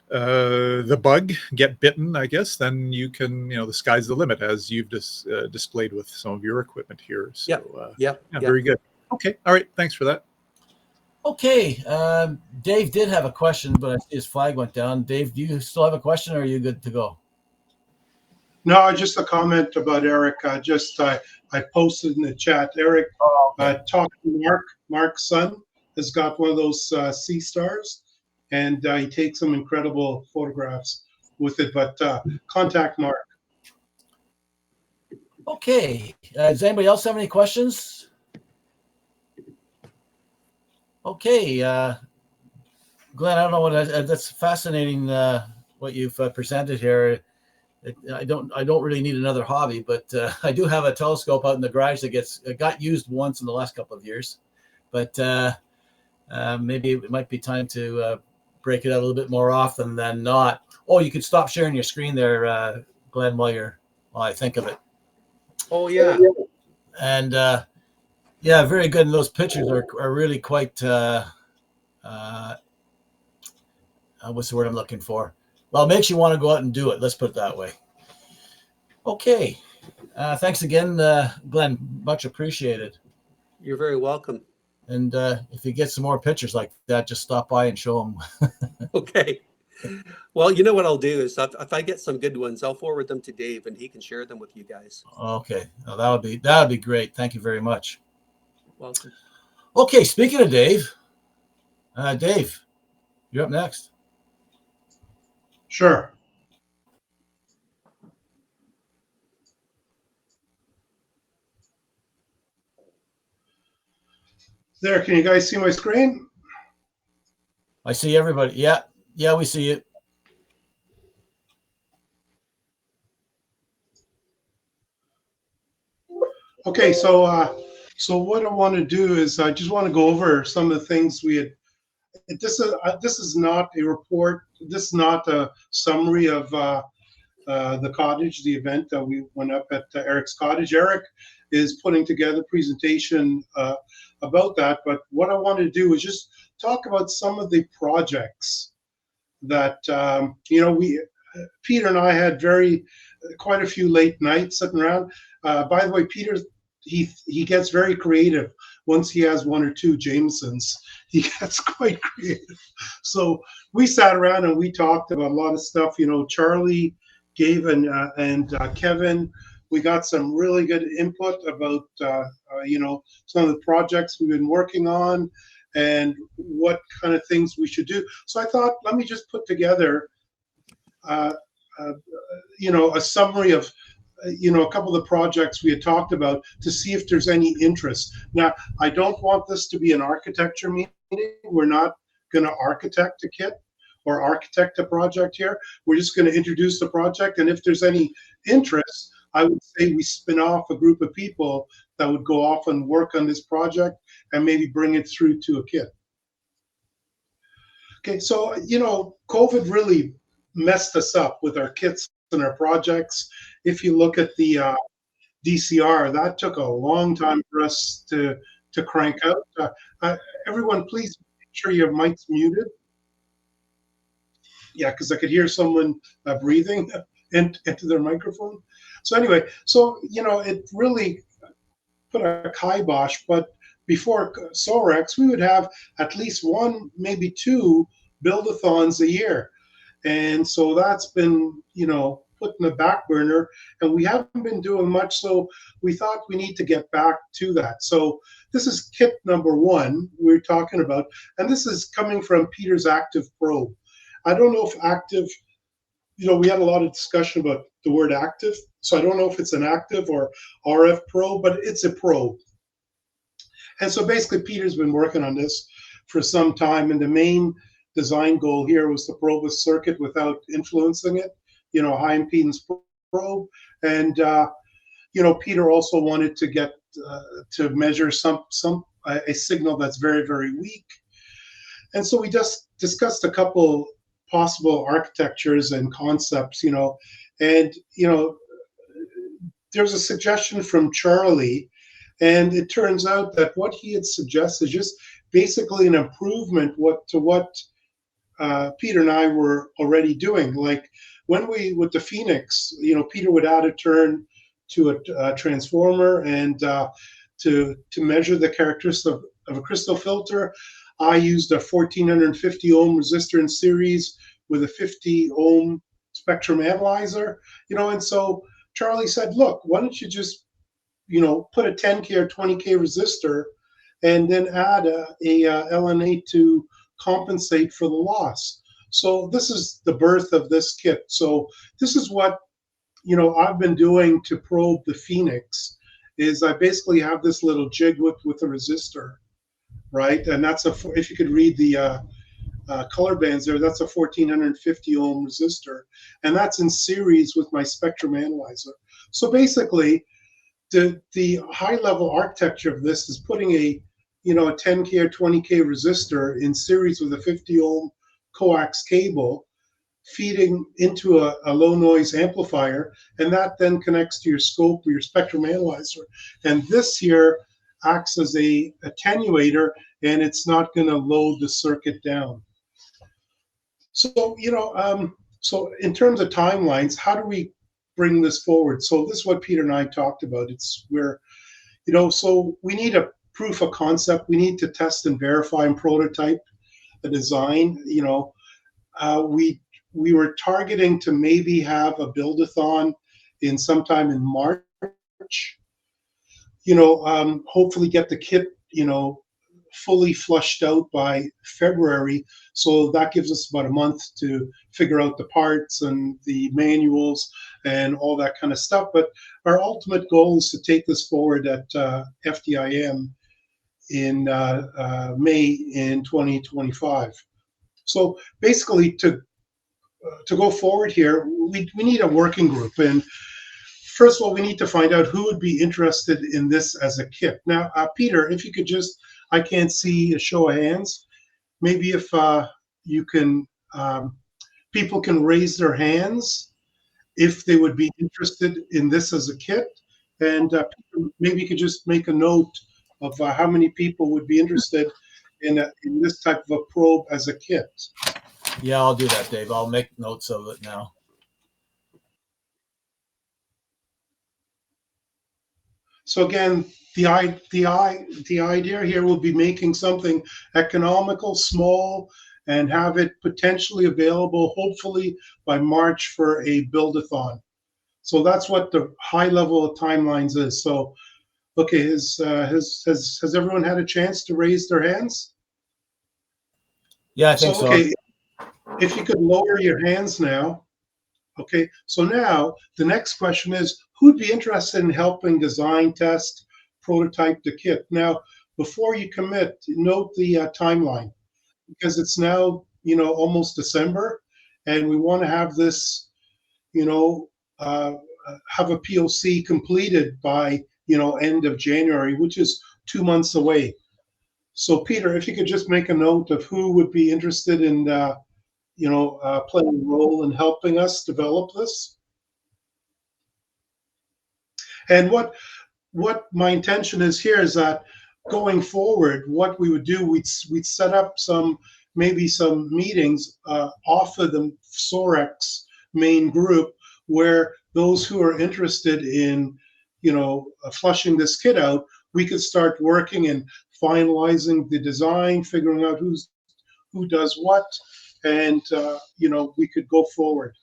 the bug, get bitten, I guess, then you can, the sky's the limit, as you've displayed with some of your equipment here. So Yeah. very good. Okay, all right, thanks for that. Okay, Dave did have a question, but I see his flag went down. Dave, do you still have a question, or are you good to go? No, just a comment about Eric. I posted in the chat. Eric talked to Mark. Mark's son has got one of those C-Stars, and he takes some incredible photographs. with it, but contact Mark. Okay. Does anybody else have any questions? Okay. Glenn, I don't know what that's fascinating. What you've presented here. I don't really need another hobby, but I do have a telescope out in the garage that got used once in the last couple of years, but maybe it might be time to break it out a little bit more often than not. Oh, you could stop sharing your screen there, Glenn, while I think of it. Oh yeah. And yeah, very good. And those pictures are really quite. What's the word I'm looking for? Well, it makes you want to go out and do it. Let's put it that way. Okay. Thanks again, Glenn. Much appreciated. You're very welcome. And if you get some more pictures like that, just stop by and show them. Okay. Well, you know what I'll do is if I get some good ones, I'll forward them to Dave and he can share them with you guys. Okay. Well, that would be great. Thank you very much. Welcome. Okay. Speaking of Dave, Dave, you're up next. Sure. There, can you guys see my screen? I see everybody. Yeah, we see it. Okay, so what I want to do is I just want to go over some of the things we had. This is not a report. This is not a summary of the cottage, the event that we went up at Eric's cottage. Eric is putting together a presentation about that. But what I want to do is just talk about some of the projects that Peter and I had quite a few late nights sitting around. By the way, Peter, he gets very creative once he has one or two Jamesons. He gets quite creative. So we sat around and we talked about a lot of stuff. Charlie, Gabe, and Kevin. We got some really good input about some of the projects we've been working on and what kind of things we should do. So I thought, let me just put together a summary of a couple of the projects we had talked about to see if there's any interest. Now, I don't want this to be an architecture meeting. We're not going to architect a kit or architect a project here. We're just going to introduce the project, and if there's any interest, I would say we spin off a group of people that would go off and work on this project and maybe bring it through to a kit. Okay, so COVID really messed us up with our kits and our projects. If you look at the DCR, that took a long time for us to crank out. Everyone, please make sure your mic's muted. Yeah, because I could hear someone breathing into their microphone. So anyway, it really put a kibosh. But before SOAREX, we would have at least one, maybe two buildathons a year. And so that's been, put in the back burner, and we haven't been doing much. So we thought we need to get back to that. So this is kit number one we're talking about, and this is coming from Peter's Active Probe. I don't know if active, we had a lot of discussion about the word active. So I don't know if it's an active or RF probe, but it's a probe. And so basically Peter's been working on this for some time, and the main design goal here was to probe a circuit without influencing it, high impedance probe. And, Peter also wanted to get to measure a signal that's very, very weak. And so we just discussed a couple possible architectures and concepts, and, there's a suggestion from Charlie, and it turns out that what he had suggested is just basically an improvement to what Peter and I were already doing. Like with the Phoenix, Peter would add a turn to a transformer and to measure the characteristics of a crystal filter. I used a 1450 ohm resistor in series with a 50 ohm spectrum analyzer, and so Charlie said, look, why don't you just, put a 10K or 20K resistor and then add a LNA to compensate for the loss. So this is the birth of this kit. So this is what, I've been doing to probe the Phoenix is I basically have this little jig with a resistor, right? And that's if you could read the color bands there, that's a 1450 ohm resistor, and that's in series with my spectrum analyzer. So basically, the high level architecture of this is putting a 10K or 20K resistor in series with a 50 ohm coax cable, feeding into a low noise amplifier, and that then connects to your scope or your spectrum analyzer. And this here acts as a attenuator, and it's not going to load the circuit down. So, so in terms of timelines, how do we bring this forward? So this is what Peter and I talked about. So we need a proof of concept. We need to test and verify and prototype a design. We were targeting to maybe have a buildathon sometime in March. Hopefully get the kit, fully flushed out by February. So that gives us about a month to figure out the parts and the manuals and all that kind of stuff. But our ultimate goal is to take this forward at FDIM in May in 2025. So basically, to go forward here, we need a working group. And first of all, we need to find out who would be interested in this as a kit. Now, Peter, if you could just, I can't see a show of hands. Maybe if you can, people can raise their hands if they would be interested in this as a kit. And maybe you could just make a note of how many people would be interested in this type of a probe as a kit. Yeah, I'll do that, Dave. I'll make notes of it now. So again, the idea here will be making something economical, small, and have it potentially available, hopefully by March for a buildathon. So that's what the high level of timelines is. So, okay, has everyone had a chance to raise their hands? Yeah, I think so. Okay, if you could lower your hands now. Okay, so now the next question is, who'd be interested in helping design, test, prototype the kit? Now, before you commit, note the timeline, because it's now, almost December, and we want to have this, have a POC completed by, end of January, which is 2 months away. So Peter, if you could just make a note of who would be interested in playing a role in helping us develop this. And what my intention is here is that going forward, what we would do, we'd set up maybe some meetings off of the SOAREX main group, where those who are interested in flushing this kit out, we could start working and finalizing the design, figuring out who does what, and we could go forward.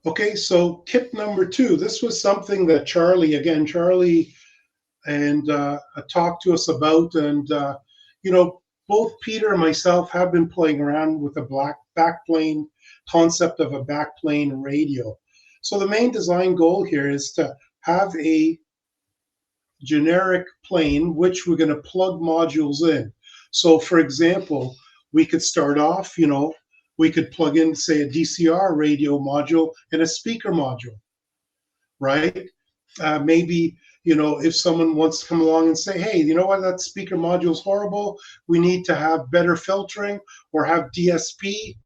Okay, so kit number 2. This was something that Charlie and talked to us about, and both Peter and myself have been playing around with the backplane concept of a backplane radio. So the main design goal here is to have a generic plane which we're going to plug modules in. So for example, we could start off, we could plug in, say, a DCR radio module and a speaker module, right? Maybe, if someone wants to come along and say, hey, you know what, that speaker module is horrible, we need to have better filtering or have DSP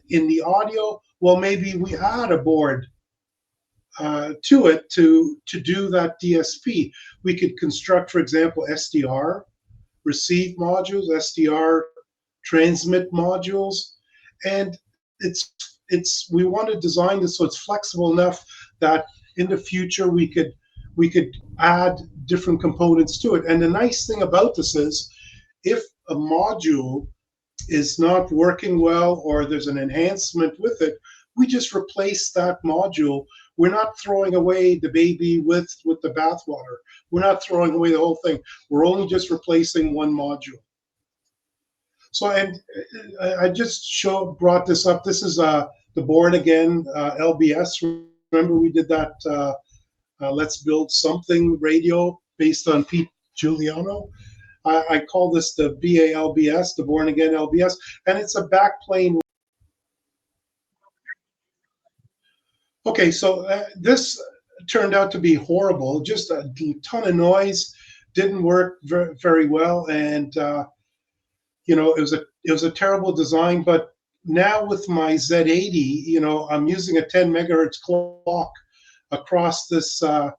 in the audio, well, maybe we add a board to it to do that DSP. We could construct, for example, SDR receive modules, SDR transmit modules, and we want to design this so it's flexible enough that in the future we could add different components to it. And the nice thing about this is, if a module is not working well or there's an enhancement with it, we just replace that module. We're not throwing away the baby with the bathwater. We're not throwing away the whole thing. We're only just replacing one module. So, and I just brought this up. This is the Born Again LBS. Remember we did that Let's Build Something radio based on Pete Giuliano. I call this the BALBS, the Born Again LBS, and it's a backplane. Okay, so this turned out to be horrible. Just a ton of noise, didn't work very, very well, and you know, it was a terrible design. But now with my Z80, you know, I'm using a 10 megahertz clock across this uh,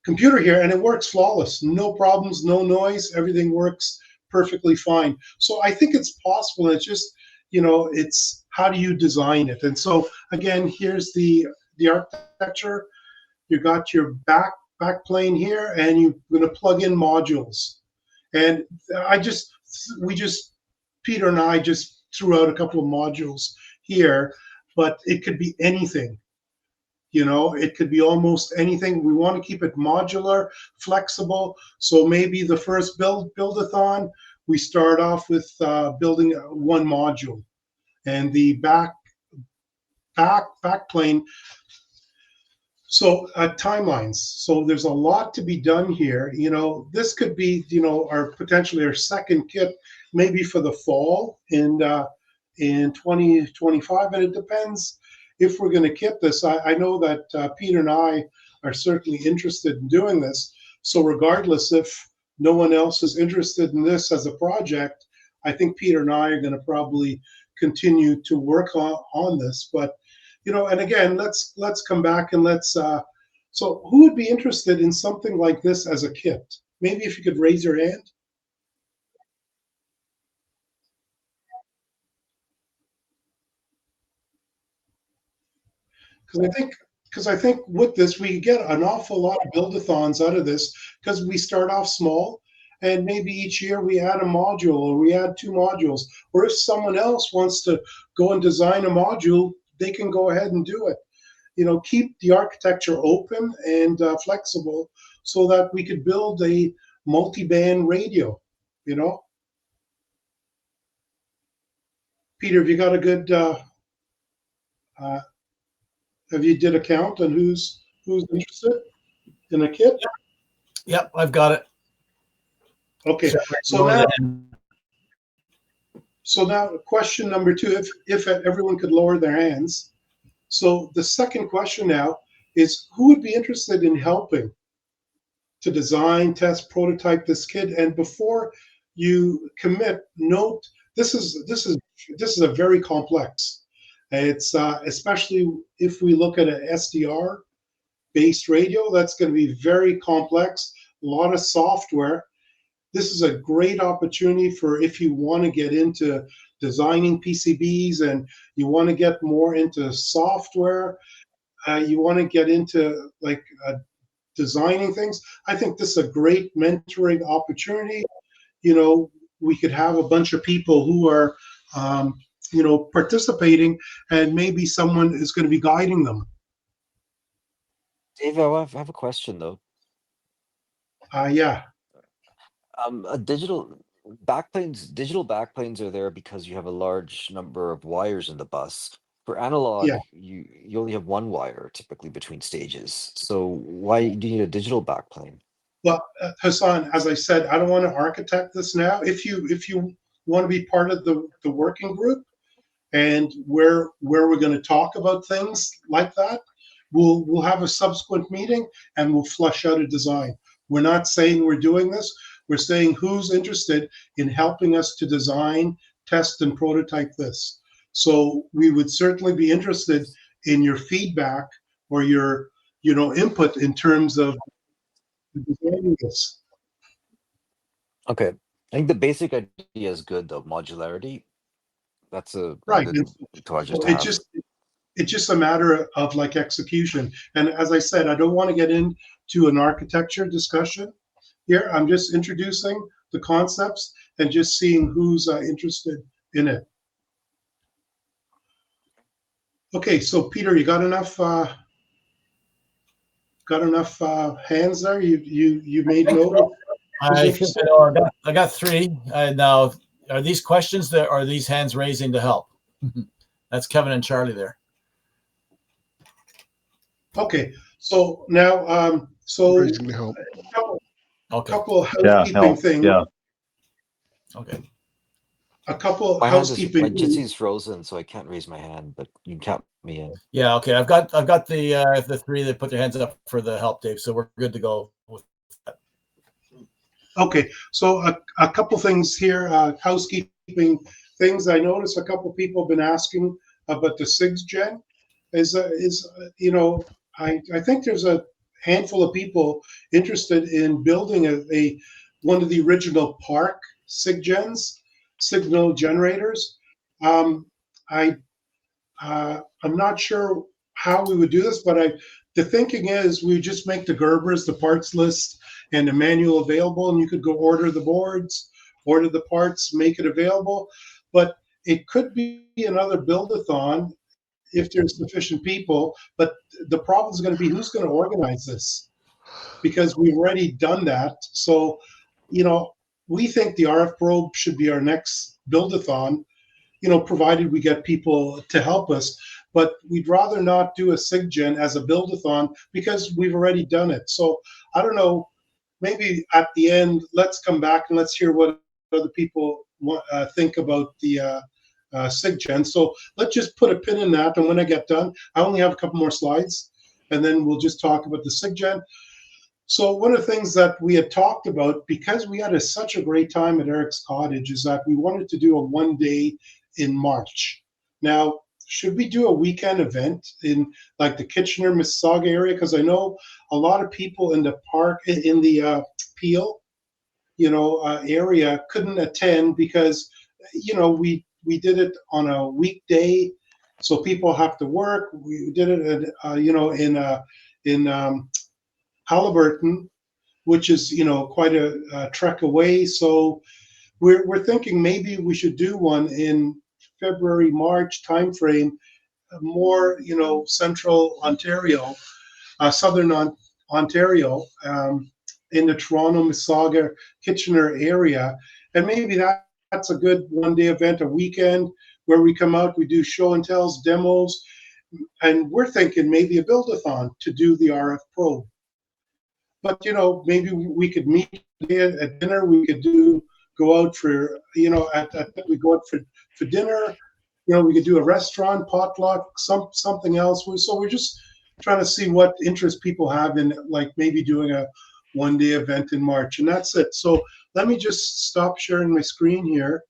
computer here, and it works flawless. No problems, no noise. Everything works perfectly fine. So I think it's possible. It's just, you know, it's how do you design it? And so again, here's the architecture. You got your back plane here, and you're going to plug in modules. And Peter and I just threw out a couple of modules here, but it could be anything. You know, it could be almost anything. We want to keep it modular, flexible. So maybe the first buildathon, we start off with building one module, and the back plane. So timelines. So there's a lot to be done here. You know, this could be, you know, potentially our second kit, maybe for the fall in 2025, and it depends if we're going to kit this. I know that Peter and I are certainly interested in doing this. So regardless if no one else is interested in this as a project, I think Peter and I are going to probably continue to work on this. But you know, and again, let's come back and so who would be interested in something like this as a kit? Maybe if you could raise your hand. Because I think with this, we get an awful lot of buildathons out of this, because we start off small, and maybe each year we add a module, or we add 2 modules, or if someone else wants to go and design a module, they can go ahead and do it. You know, keep the architecture open and flexible so that we could build a multi-band radio, you know. Peter, have you got a good, have you did a count on who's interested in a kit? Yep, I've got it. Okay, so now question number 2, if everyone could lower their hands. So the second question now is, who would be interested in helping to design, test, prototype this kit? And before you commit, note this is a very complex. It's especially if we look at an SDR based radio, that's going to be very complex, a lot of software. This is a great opportunity for if you want to get into designing PCBs and you want to get more into software, you want to get into like designing things. I think this is a great mentoring opportunity. You know, we could have a bunch of people who are, you know, participating, and maybe someone is going to be guiding them. Dave, I have a question though. Yeah. Digital backplanes are there because you have a large number of wires in the bus. For analog, Yeah. you only have one wire typically between stages. So why do you need a digital backplane? Well, Hassan, as I said, I don't want to architect this now. If you want to be part of the working group, and where we're going to talk about things like that, we'll have a subsequent meeting and we'll flush out a design. We're not saying we're doing this. We're saying who's interested in helping us to design, test, and prototype this. So we would certainly be interested in your feedback or your, you know, input in terms of designing this. Okay, I think the basic idea is good though. Modularity. That's a right. good project to have. It's just a matter of like execution. And as I said, I don't want to get into an architecture discussion here. I'm just introducing the concepts and just seeing who's interested in it. Okay, so Peter, you got enough hands there? You made note of I think I know. I got three. Now, are these questions that are these hands raising to help? That's Kevin and Charlie there. Okay, so now, so Raising to help. Okay. couple Yeah, housekeeping help. things. Yeah. Okay. A couple My hand is housekeeping my things. Jitsy's frozen, so I can't raise my hand, but you can count me in. Yeah. Okay. I've got the three that put their hands up for the help, Dave. So we're good to go with that. Okay, so a couple things here, housekeeping things. I noticed a couple people have been asking about the SIGs gen. I think there's a handful of people interested in building a one of the original Park SIG gens, signal generators. Um, I I'm not sure how we would do this, but the thinking is we just make the Gerbers, the parts list, and the manual available, and you could go order the boards, order the parts, make it available. But it could be another build-a-thon if there's sufficient people. But the problem is going to be who's going to organize this, because we've already done that. So, we think the RF probe should be our next build-a-thon, provided we get people to help us. But we'd rather not do a SIGGEN as a build-a-thon because we've already done it. So I don't know, maybe at the end, let's come back and let's hear what other people think about the SIGGEN. So let's just put a pin in that. And when I get done, I only have a couple more slides, and then we'll just talk about the SIGGEN. So one of the things that we had talked about, because we had such a great time at Eric's Cottage, is that we wanted to do a one-day in March. Now, should we do a weekend event in like the Kitchener, Mississauga area? Because I know a lot of people in the park, in the Peel, area couldn't attend because, we did it on a weekday, so people have to work. We did it, in Halliburton, which is quite a trek away. So we're thinking maybe we should do one in February, March timeframe, more central Ontario, southern Ontario, in the Toronto, Mississauga, Kitchener area, and maybe that's a good one-day event, a weekend where we come out, we do show and tells, demos, and we're thinking maybe a build-a-thon to do the RF probe. But maybe we could meet at dinner. We could go out for we go out for dinner. We could do a restaurant potluck, something else. So we're just trying to see what interest people have in like maybe doing a one-day event in March, and that's it. So let me just stop sharing my screen here,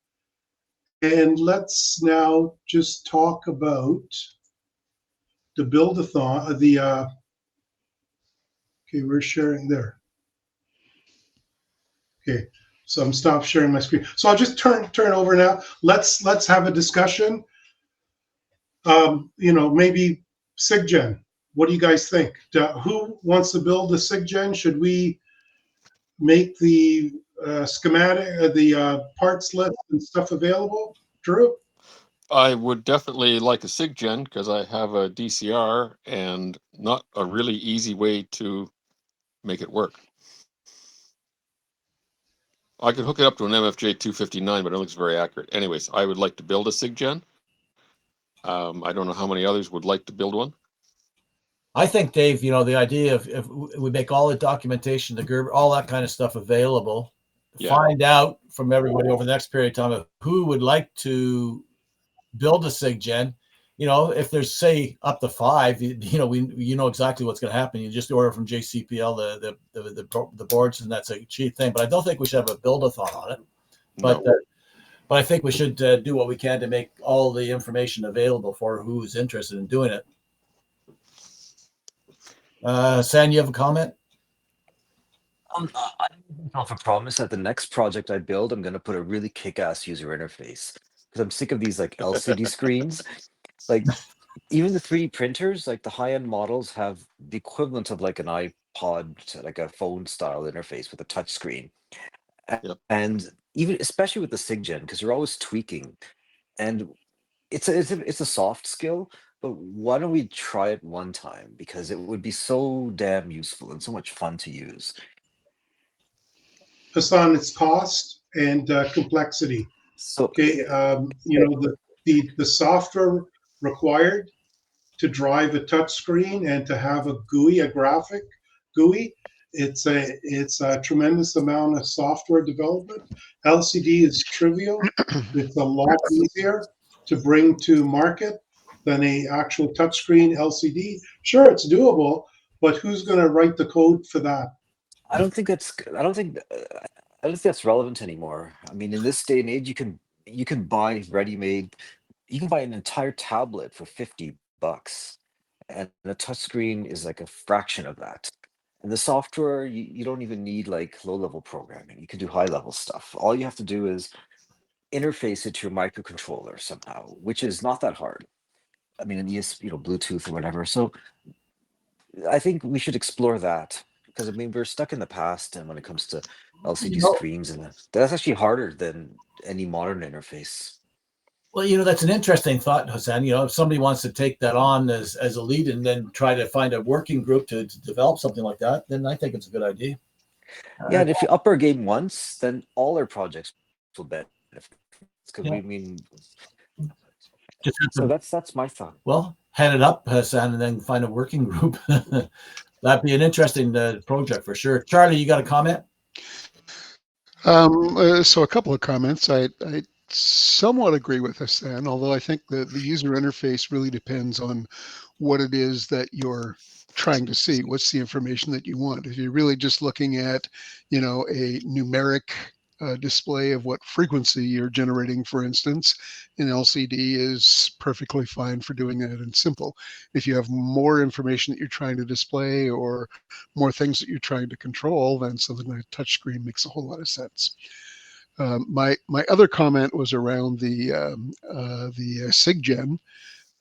and let's now just talk about the build-a-thon. Okay, we're sharing there. Okay, so I'm stopped sharing my screen. So I'll just turn over now. Let's have a discussion. Maybe SIGGEN. What do you guys think? Who wants to build a SIGGEN? Should we make the schematic, the parts list and stuff available? Drew? I would definitely like a SIGGEN because I have a DCR and not a really easy way to make it work. I could hook it up to an MFJ 259, but it looks very accurate. Anyways, I would like to build a SIGGEN. I don't know how many others would like to build one. I think, Dave, the idea of if we make all the documentation, the Gerber, all that kind of stuff available, find out from everybody over the next period of time of who would like to build a SIGGEN. If there's say up to 5, we know exactly what's going to happen. You just order from JCPL the boards, and that's a cheap thing. But I don't think we should have a build-a-thon on it. But No. but I think we should do what we can to make all the information available for who's interested in doing it. San, you have a comment? I don't know if a promise that the next project I build, I'm going to put a really kick-ass user interface because I'm sick of these like LCD screens. Like even the 3D printers, like the high-end models have the equivalent of like an iPod, like a phone style interface with a touch screen. Yep. And even especially with the SIGGEN, because you're always tweaking. And it's a soft skill, but why don't we try it one time? Because it would be so damn useful and so much fun to use. Hassan, it's cost and complexity. So Okay, the software required to drive a touch screen and to have a GUI, a graphic GUI, it's a tremendous amount of software development. LCD is trivial. It's a lot easier to bring to market than a actual touchscreen LCD. Sure, it's doable, but who's going to write the code for that? I don't think that's I don't think that's relevant anymore. I mean, in this day and age, you can buy ready-made. You can buy an entire tablet for $50, and a touchscreen is like a fraction of that. And the software, you don't even need like low-level programming. You can do high-level stuff. All you have to do is interface it to your microcontroller somehow, which is not that hard. I mean, Bluetooth or whatever. So I think we should explore that because I mean we're stuck in the past, and when it comes to LCD You know, screens, and that's actually harder than any modern interface. well, that's an interesting thought, Hassan. If somebody wants to take that on as a lead and then try to find a working group to develop something like that, then I think it's a good idea. Yeah, and if you up our game once, then all our projects will benefit. Because Yeah. we mean, Just have so to, that's my thought. well, head it up, Hassan, and then find a working group. That'd be an interesting project for sure. Charlie, you got a comment? So a couple of comments. I somewhat agree with us then, although I think the user interface really depends on what it is that you're trying to see. What's the information that you want? If you're really just looking at, a numeric display of what frequency you're generating, for instance, an LCD is perfectly fine for doing that and simple. If you have more information that you're trying to display or more things that you're trying to control, then something like a touchscreen makes a whole lot of sense. My other comment was around the SIGGEN.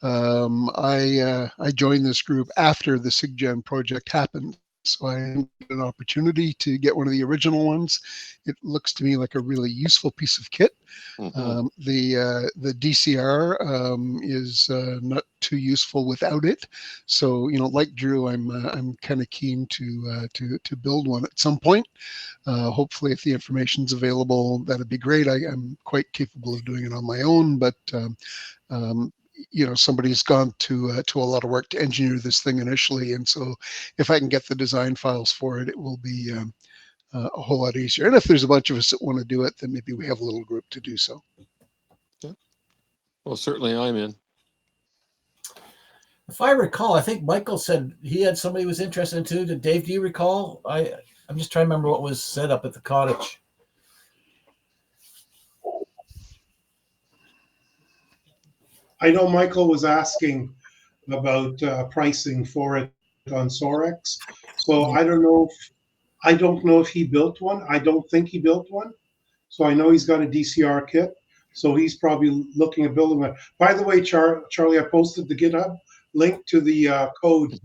I joined this group after the SIGGEN project happened, so I had an opportunity to get one of the original ones. It looks to me like a really useful piece of kit. Mhm. The DCR is not too useful without it. So like Drew, I'm kind of keen to build one at some point. Hopefully, if the information's available, that'd be great. I'm quite capable of doing it on my own, but somebody's gone to a lot of work to engineer this thing initially, and so if I can get the design files for it, it will be a whole lot easier. And if there's a bunch of us that want to do it, then maybe we have a little group to do so. Well, certainly I'm in. If I recall, I think Michael said he had somebody who was interested in too. Dave, do you recall? I'm just trying to remember what was set up at the cottage. I know Michael was asking about pricing for it on SOAREX. So I don't know if he built one. I don't think he built one. So I know he's got a DCR kit. So he's probably looking at building one. By the way, Charlie, I posted the GitHub link to the code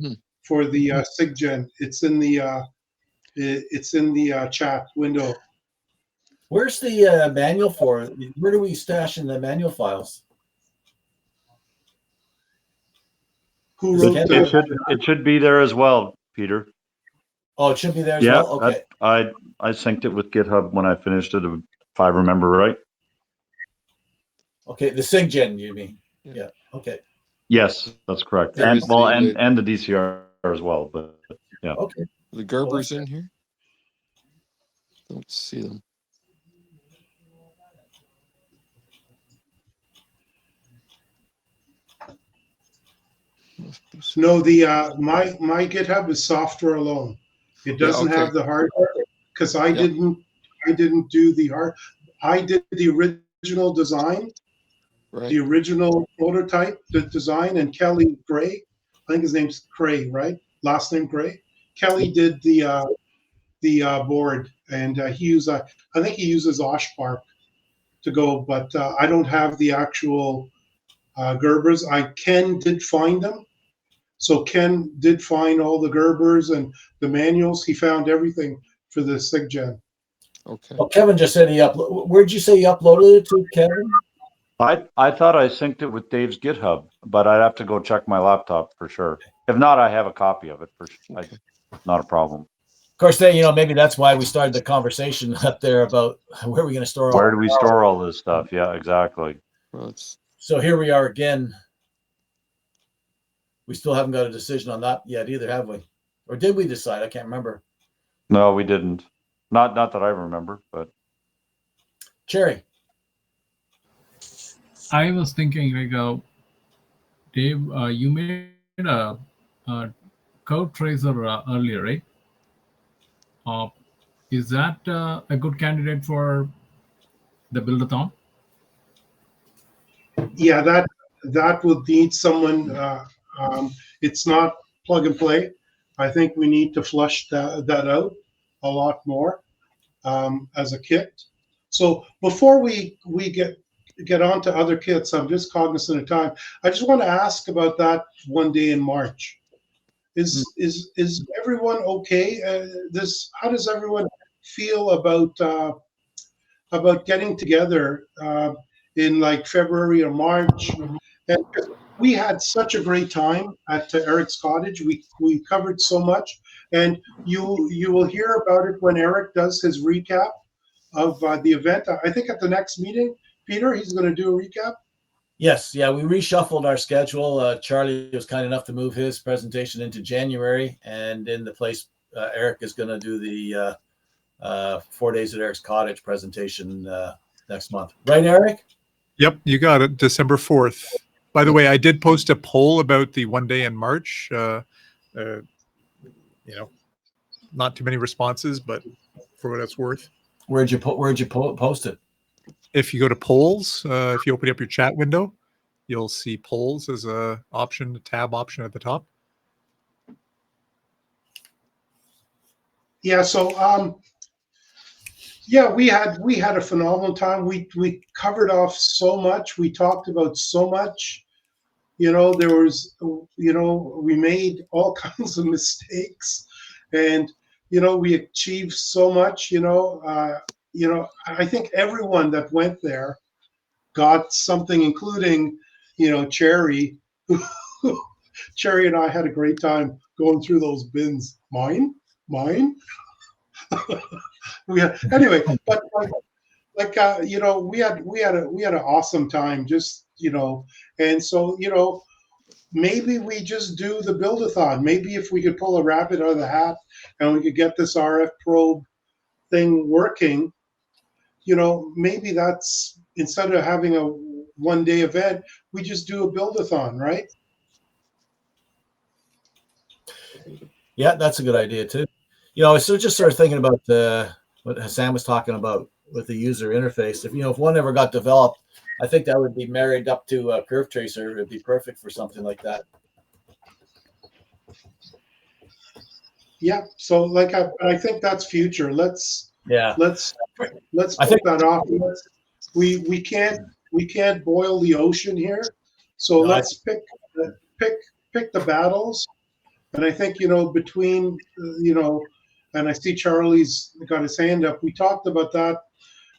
for the SIGGEN. It's in the chat window. Where's the manual for it? Where do we stash in the manual files? Who wrote It should be there as well, Peter. Oh, it should be there as well? Okay. I synced it with GitHub when I finished it, if I remember right. Okay, the SIGGEN, you mean? Yeah. Okay. Yes, that's correct. There And is and the DCR as well, but yeah. Okay. The Gerber's in here. Don't see them. No, my GitHub is software alone. It doesn't have the hardware because I didn't do the hard. I did the original design, the original prototype, the design, and Kelly Gray, I think his name's Gray, right? Last name Gray. Kelly did the board, and I think he uses Oshpark to go, but I don't have the actual Gerbers. Ken did find them. So Ken did find all the Gerbers and the manuals. He found everything for the SIGGEN. Okay. Well, Kevin just said he uploaded. Where'd you say you uploaded it to, Kevin? I thought I synced it with Dave's GitHub, but I'd have to go check my laptop for sure. If not, I have a copy of it for sure. Okay. Not a problem. Of course, then, maybe that's why we started the conversation up there about where we're going to store all. Where do we store all this stuff? Yeah, exactly. Well, it's So here we are again. We still haven't got a decision on that yet either, have we? Or did we decide? I can't remember. No, we didn't. Not that I remember, but Cherry. I was thinking, like, Dave, you made a curve tracer earlier, right? Is that a good candidate for the buildathon? Yeah, that would need someone. It's not plug and play. I think we need to flush that out a lot more as a kit. So before we get on to other kits, I'm just cognizant of time. I just want to ask about that one day in March. Is everyone okay? How does everyone feel about getting together in like February or March? And we had such a great time at Eric's cottage. We covered so much, and you will hear about it when Eric does his recap of the event. I think at the next meeting, Peter, he's going to do a recap. Yes, yeah, we reshuffled our schedule. Charlie was kind enough to move his presentation into January, and in the place, Eric is going to do the 4 days at Eric's cottage presentation next month. Right, Eric? Yep, you got it. December 4th. By the way, I did post a poll about the one day in March. Not too many responses, but for what it's worth. Where'd you post it? If you go to polls, if you open up your chat window, you'll see polls as a tab option at the top. Yeah. So yeah, we had a phenomenal time. We covered off so much. We talked about so much. There was, we made all kinds of mistakes, and we achieved so much. I think everyone that went there got something, including, Cherry. Cherry and I had a great time going through those bins. Mine. Anyway, but we had an awesome time, just and so maybe we just do the buildathon. Maybe if we could pull a rabbit out of the hat and we could get this RF probe thing working, maybe that's, instead of having a one-day event, we just do a buildathon, right? Yeah, that's a good idea too. So just sort of thinking about what Hassan was talking about with the user interface. If one ever got developed, I think that would be married up to a curve tracer. It'd be perfect for something like that. Yeah. So I think that's future. Let's put that off. We can't boil the ocean here. So let's pick the battles. And I think, between, and I see Charlie's got his hand up. We talked about that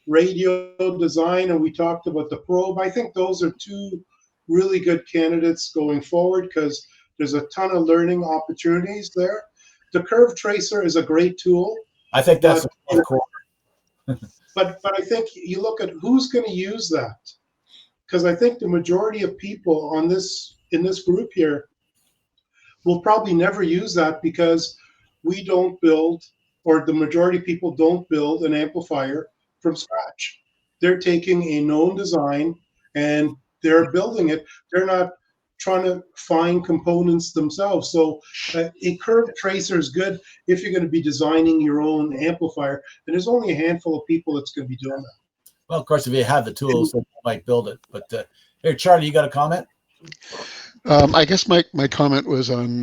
radio design, and we talked about the probe. I think those are two really good candidates going forward, because there's a ton of learning opportunities there. The curve tracer is a great tool. I think that's cool. But I think you look at who's going to use that, because I think the majority of people in this group here will probably never use that, because we don't build, or the majority of people don't build an amplifier from scratch. They're taking a known design and they're building it. They're not trying to find components themselves. So a curve tracer is good if you're going to be designing your own amplifier. And there's only a handful of people that's going to be doing that. Well, of course, if you have the tools, then you might build it. But here, Charlie, you got a comment? I guess my comment was on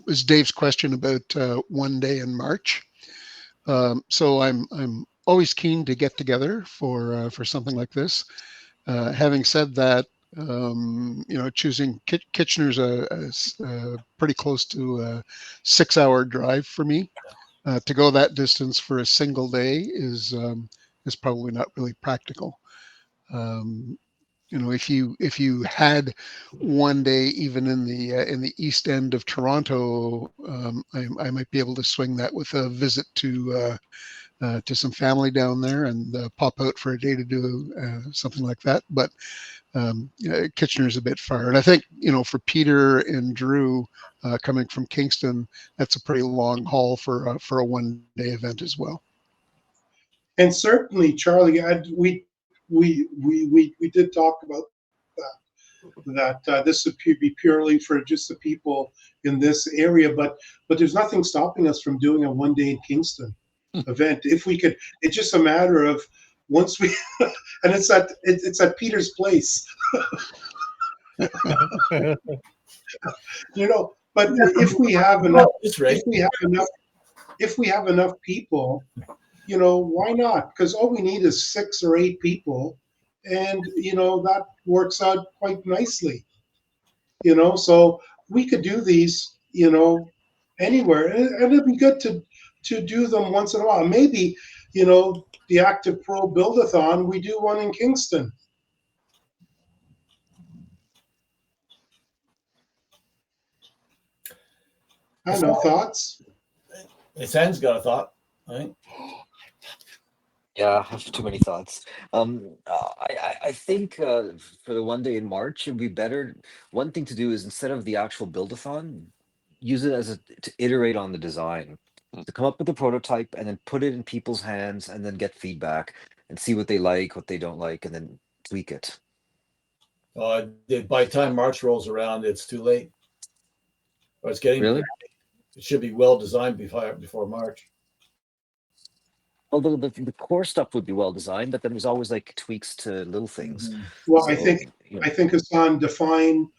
was Dave's question about one day in March. So I'm always keen to get together for something like this. Having said that, choosing Kitchener's pretty close to a 6-hour drive for me. To go that distance for a single day is probably not really practical. You know, if you had one day even in the east end of Toronto, I might be able to swing that with a visit to some family down there and pop out for a day to do something like that. But Kitchener's a bit far, and I think, you know, for Peter and Drew coming from Kingston, that's a pretty long haul for a one-day event as well. And certainly, Charlie, we did talk about that this would be purely for just the people in this area, but there's nothing stopping us from doing a one day in Kingston event if we could. It's just a matter of once we and it's at Peter's place. You know, but if we have enough, right. if we have enough people, you know, why not? Because all we need is 6 or 8 people, and you know that works out quite nicely. You know, so we could do these, you know, anywhere, and it'd be good to do them once in a while. Maybe, you know, the Active Pro Buildathon, we do one in Kingston. I don't know, thoughts? Hassan's got a thought, right? Yeah, I have too many thoughts. I think for the one day in March, it'd be better. One thing to do is instead of the actual build-a-thon, use it as to iterate on the design, to come up with a prototype and then put it in people's hands and then get feedback and see what they like, what they don't like, and then tweak it. By the time March rolls around, it's too late. Or it's getting Really? It should be well designed before March. Although the core stuff would be well designed, but then there's always like tweaks to little things. Well, So, I think you know, I think Hassan, define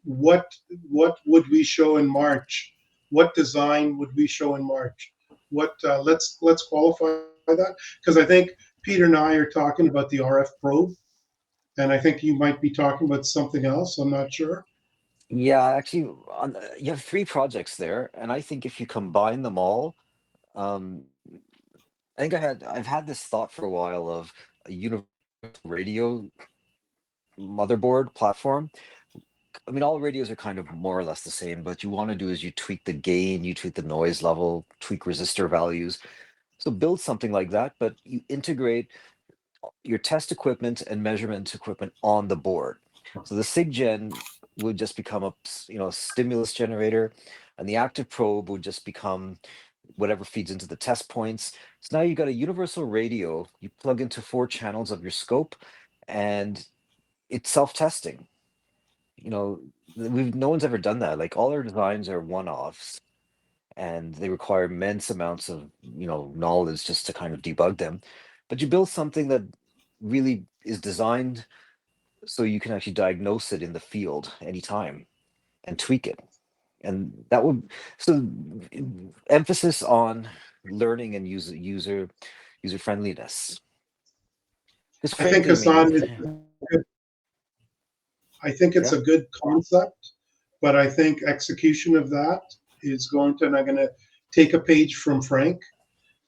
what would we show in March? What design would we show in March? What let's qualify that, because I think Peter and I are talking about the RF probe, and I think you might be talking about something else. I'm not sure. yeah, actually, you have 3 projects there, and I think if you combine them all, um, I think I've had this thought for a while of a universal radio motherboard platform. I mean, all radios are kind of more or less the same, but you want to do is you tweak the gain, you tweak the noise level, tweak resistor values. So build something like that, but you integrate your test equipment and measurement equipment on the board. So the SIGGEN would just become a stimulus generator, and the active probe would just become whatever feeds into the test points. So now you've got a universal radio. You plug into 4 channels of your scope, and it's self-testing. You know, no one's ever done that. Like all our designs are one-offs, and they require immense amounts of knowledge just to kind of debug them. But you build something that really is designed so you can actually diagnose it in the field anytime and tweak it. And that would emphasis on learning and user friendliness. Because I think frankly, I Hassan, mean, I think it's yeah. a good concept, but I think execution of that is going to, and I'm going to take a page from Frank.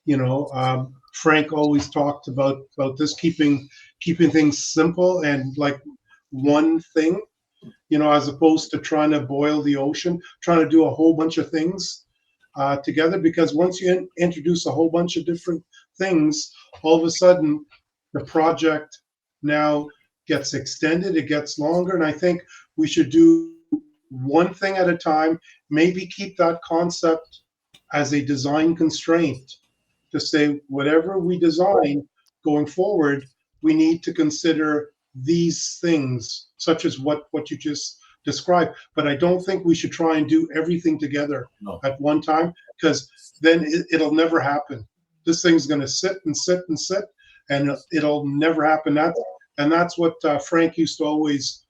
You know, Frank always talked about this keeping things simple and like one thing, you know, as opposed to trying to boil the ocean, trying to do a whole bunch of things together. Because once you introduce a whole bunch of different things, all of a sudden the project now gets extended, it gets longer. And I think we should do one thing at a time, maybe keep that concept as a design constraint to say whatever we design going forward, we need to consider these things, such as what you just described. But I don't think we should try and do everything together at one time, because then it'll never happen. This thing's going to sit and sit and sit, and it'll never happen. That's what Frank used to always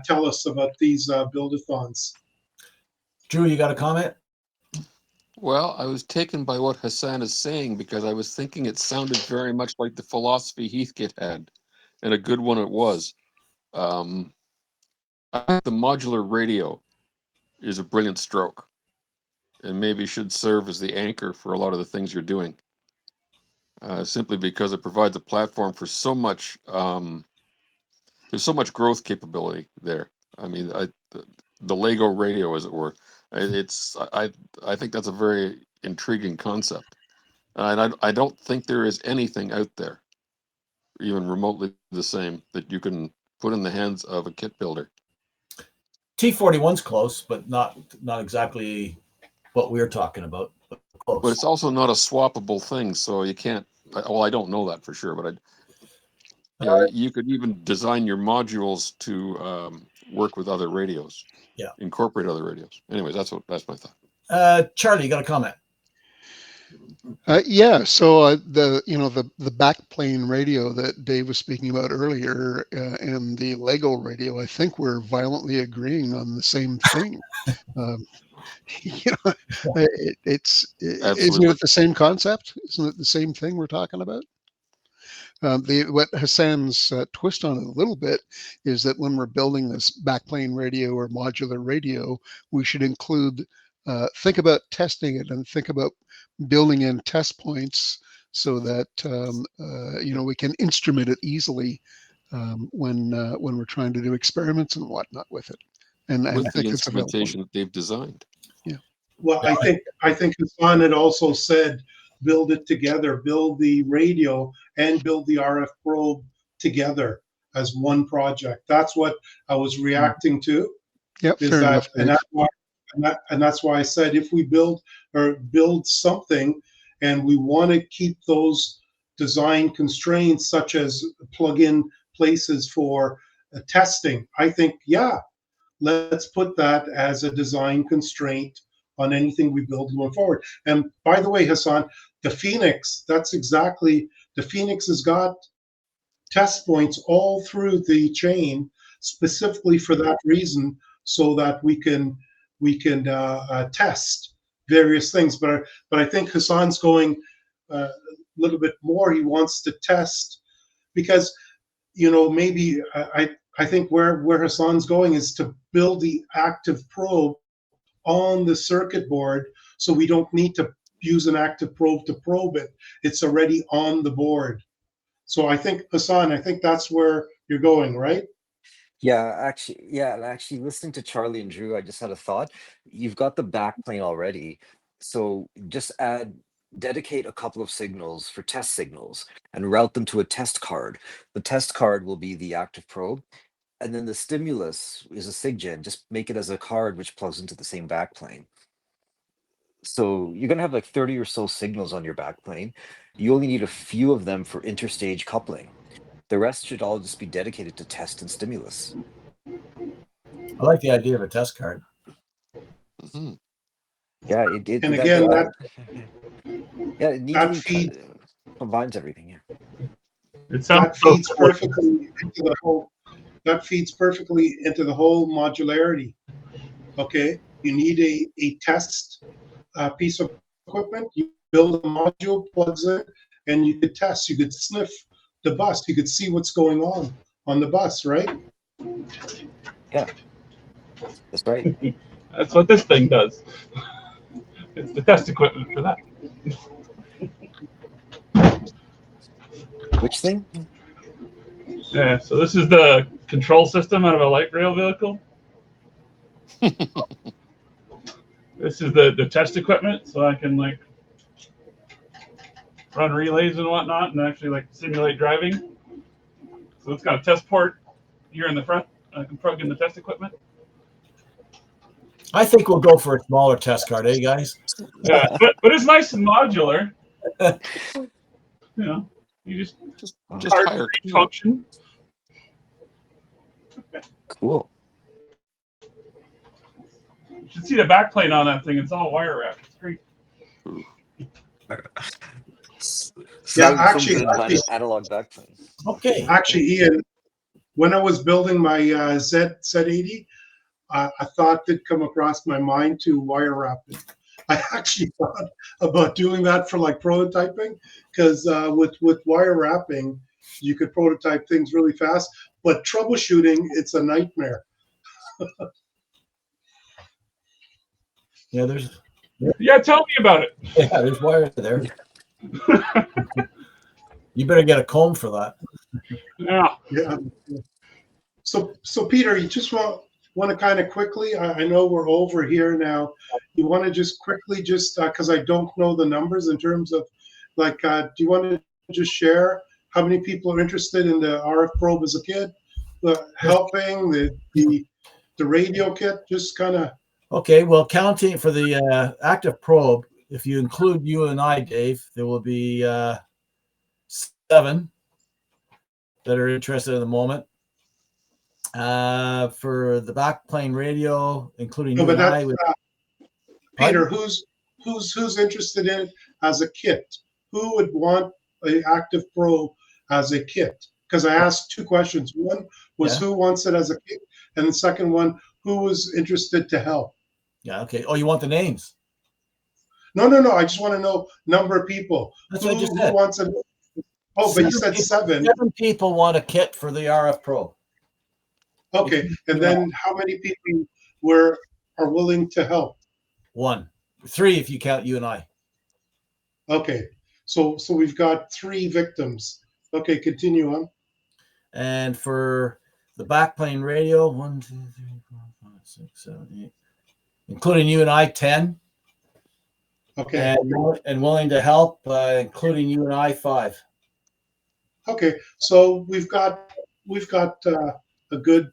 tell us about these buildathons. Drew, you got a comment? Well, I was taken by what Hassan is saying because I was thinking it sounded very much like the philosophy Heathkit had, and a good one it was. I think the modular radio is a brilliant stroke, and maybe should serve as the anchor for a lot of the things you're doing. Simply because it provides a platform for so much there's so much growth capability there. I mean, the Lego radio, as it were. I think that's a very intriguing concept, and I don't think there is anything out there, even remotely the same, that you can put in the hands of a kit builder. T41's close, but not exactly what we're talking about. But close. But it's also not a swappable thing, so you can't. Well, I don't know that for sure, but you could even design your modules to work with other radios. Yeah, incorporate other radios. Anyways, that's my thought. Charlie, you got a comment? Yeah. So the backplane radio that Dave was speaking about earlier, and the Lego radio, I think we're violently agreeing on the same thing. Isn't it the same concept? Isn't it the same thing we're talking about? What Hassan's twist on it a little bit is that when we're building this backplane radio or modular radio, we should include, think about testing it and think about building in test points so that we can instrument it easily when we're trying to do experiments and whatnot with it. And with I think the it's available. instrumentation that they've designed. Yeah. Well, I think Hassan had also said, build it together, build the radio and build the RF probe together as one project. That's what I was reacting to. Yep, fair enough. And that's why I said, if we build something and we want to keep those design constraints, such as plug-in places for testing, I think, yeah, let's put that as a design constraint on anything we build going forward. And by the way, Hassan, the Phoenix, the Phoenix has got test points all through the chain specifically for that reason, so that we can test various things. But I think Hassan's going a little bit more. He wants to test because, maybe I think where Hassan's going is to build the active probe on the circuit board, so we don't need to use an active probe to probe it. It's already on the board. So I think, Hassan, that's where you're going, right? Yeah, actually, listening to Charlie and Drew, I just had a thought. You've got the backplane already, so just dedicate a couple of signals for test signals and route them to a test card. The test card will be the active probe, and then the stimulus is a SIGGEN. Just make it as a card which plugs into the same backplane. So you're gonna have like 30 or so signals on your backplane. You only need a few of them for interstage coupling. The rest should all just be dedicated to test and stimulus. I like the idea of a test card. Mm-hmm. Yeah, and again, it neatly combines everything. Yeah, that feeds perfectly into the whole. That feeds perfectly into the whole modularity. Okay, you need a test piece of equipment. You build a module, plugs in, and you could test. You could sniff the bus. You could see what's going on the bus, right? Yeah, that's right. That's what this thing does. It's the test equipment for that. Which thing? Yeah, so this is the control system out of a light rail vehicle. This is the test equipment, so I can like run relays and whatnot and actually like simulate driving. So it's got a test port here in the front. I can plug in the test equipment. I think we'll go for a smaller test card, guys? Yeah, but it's nice and modular. You just hire function. Cool. You should see the backplane on that thing. It's all wire wrapped. It's great. Yeah, actually, analog backplane. Okay. Actually, Ian, when I was building my Z80, a thought did come across my mind to wire wrap it. I actually thought about doing that for like prototyping, because with wire wrapping, you could prototype things really fast, but troubleshooting, it's a nightmare. Yeah, tell me about it. Yeah, there's wires there. You better get a comb for that. Yeah. Yeah. So Peter, you just want to kind of quickly, I know we're over here now. You want to just quickly, just because I don't know the numbers in terms of like, do you want to just share how many people are interested in the RF probe as a kit, helping the radio kit, just kind of. Okay, well, counting for the active probe, if you include you and I, Dave, there will be 7 that are interested at the moment. For the backplane radio, including No, you but and I, that's Peter. Who's interested in it as a kit? Who would want an active probe as a kit? Because I asked 2 questions. One was who wants it as a kit, and the second one, who was interested to help. Yeah. Okay. Oh, you want the names? No. I just want to know number of people. That's what I just said. Who wants it? Oh, but you said 7. 7 people want a kit for the RF probe. Okay, and then how many people are willing to help? 1, 3 if you count you and I. Okay, so we've got 3 victims. Okay, continue on. And for the backplane radio, 1, 2, 3, 4, 5, 6, 7, 8, including you and I, 10. Okay. And willing to help, including you and I, 5. Okay, so we've got a good.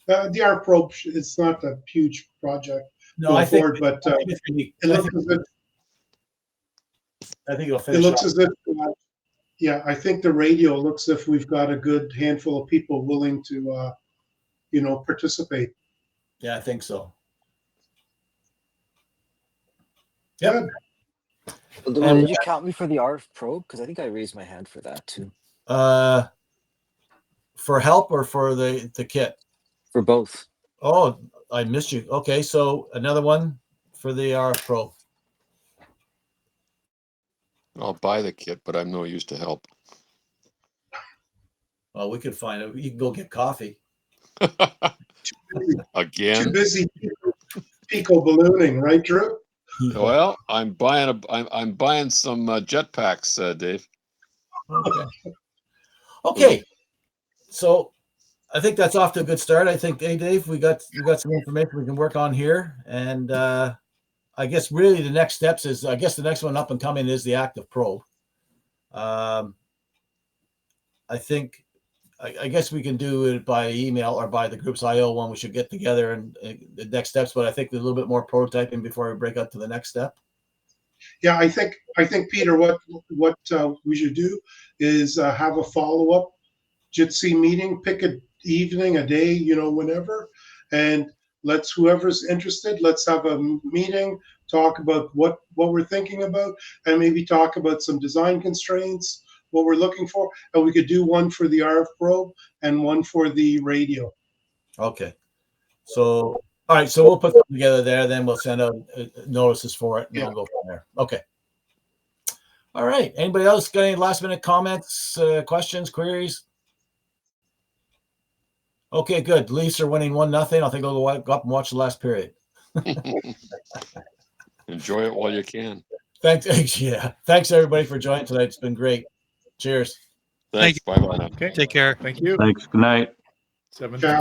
The RF probe. It's not a huge project. No, I think, but it looks as if. I think it'll finish. It looks as if. Yeah, I think the radio looks as if we've got a good handful of people willing to, participate. Yeah, I think so. Yeah. Well, did you count me for the RF probe? Because I think I raised my hand for that too. For help or for the kit? For both. Oh, I missed you. Okay, so another one for the RF probe. I'll buy the kit, but I'm no use to help. Well, we could find it. You can go get coffee. Again? Too busy pico ballooning, right, Drew? Well, I'm buying some jetpacks, Dave. Okay. So I think that's off to a good start. I think, hey, Dave, we got some information we can work on here, and I guess really the next steps is, I guess the next one up and coming is the active probe. I think, I guess we can do it by email or by the group's IO one. We should get together and the next steps, but I think there's a little bit more prototyping before we break out to the next step. Yeah, I think Peter, what we should do is have a follow-up Jitsi meeting, pick an evening, a day, whenever, and whoever's interested, let's have a meeting, talk about what we're thinking about, and maybe talk about some design constraints, what we're looking for, and we could do one for the RF probe and one for the radio. Okay. So, all right. So we'll put them together there. Then we'll send out notices for it, and we'll go from there. Okay. All right. Anybody else got any last minute comments, questions, queries? Okay, good. Leafs are winning 1-0. I think I'll go up and watch the last period. Enjoy it while you can. Thanks. Yeah. Thanks everybody for joining tonight. It's been great. Cheers. Thanks. Bye-bye now. Okay. Take care. Thank you. Thanks. Good night. 7.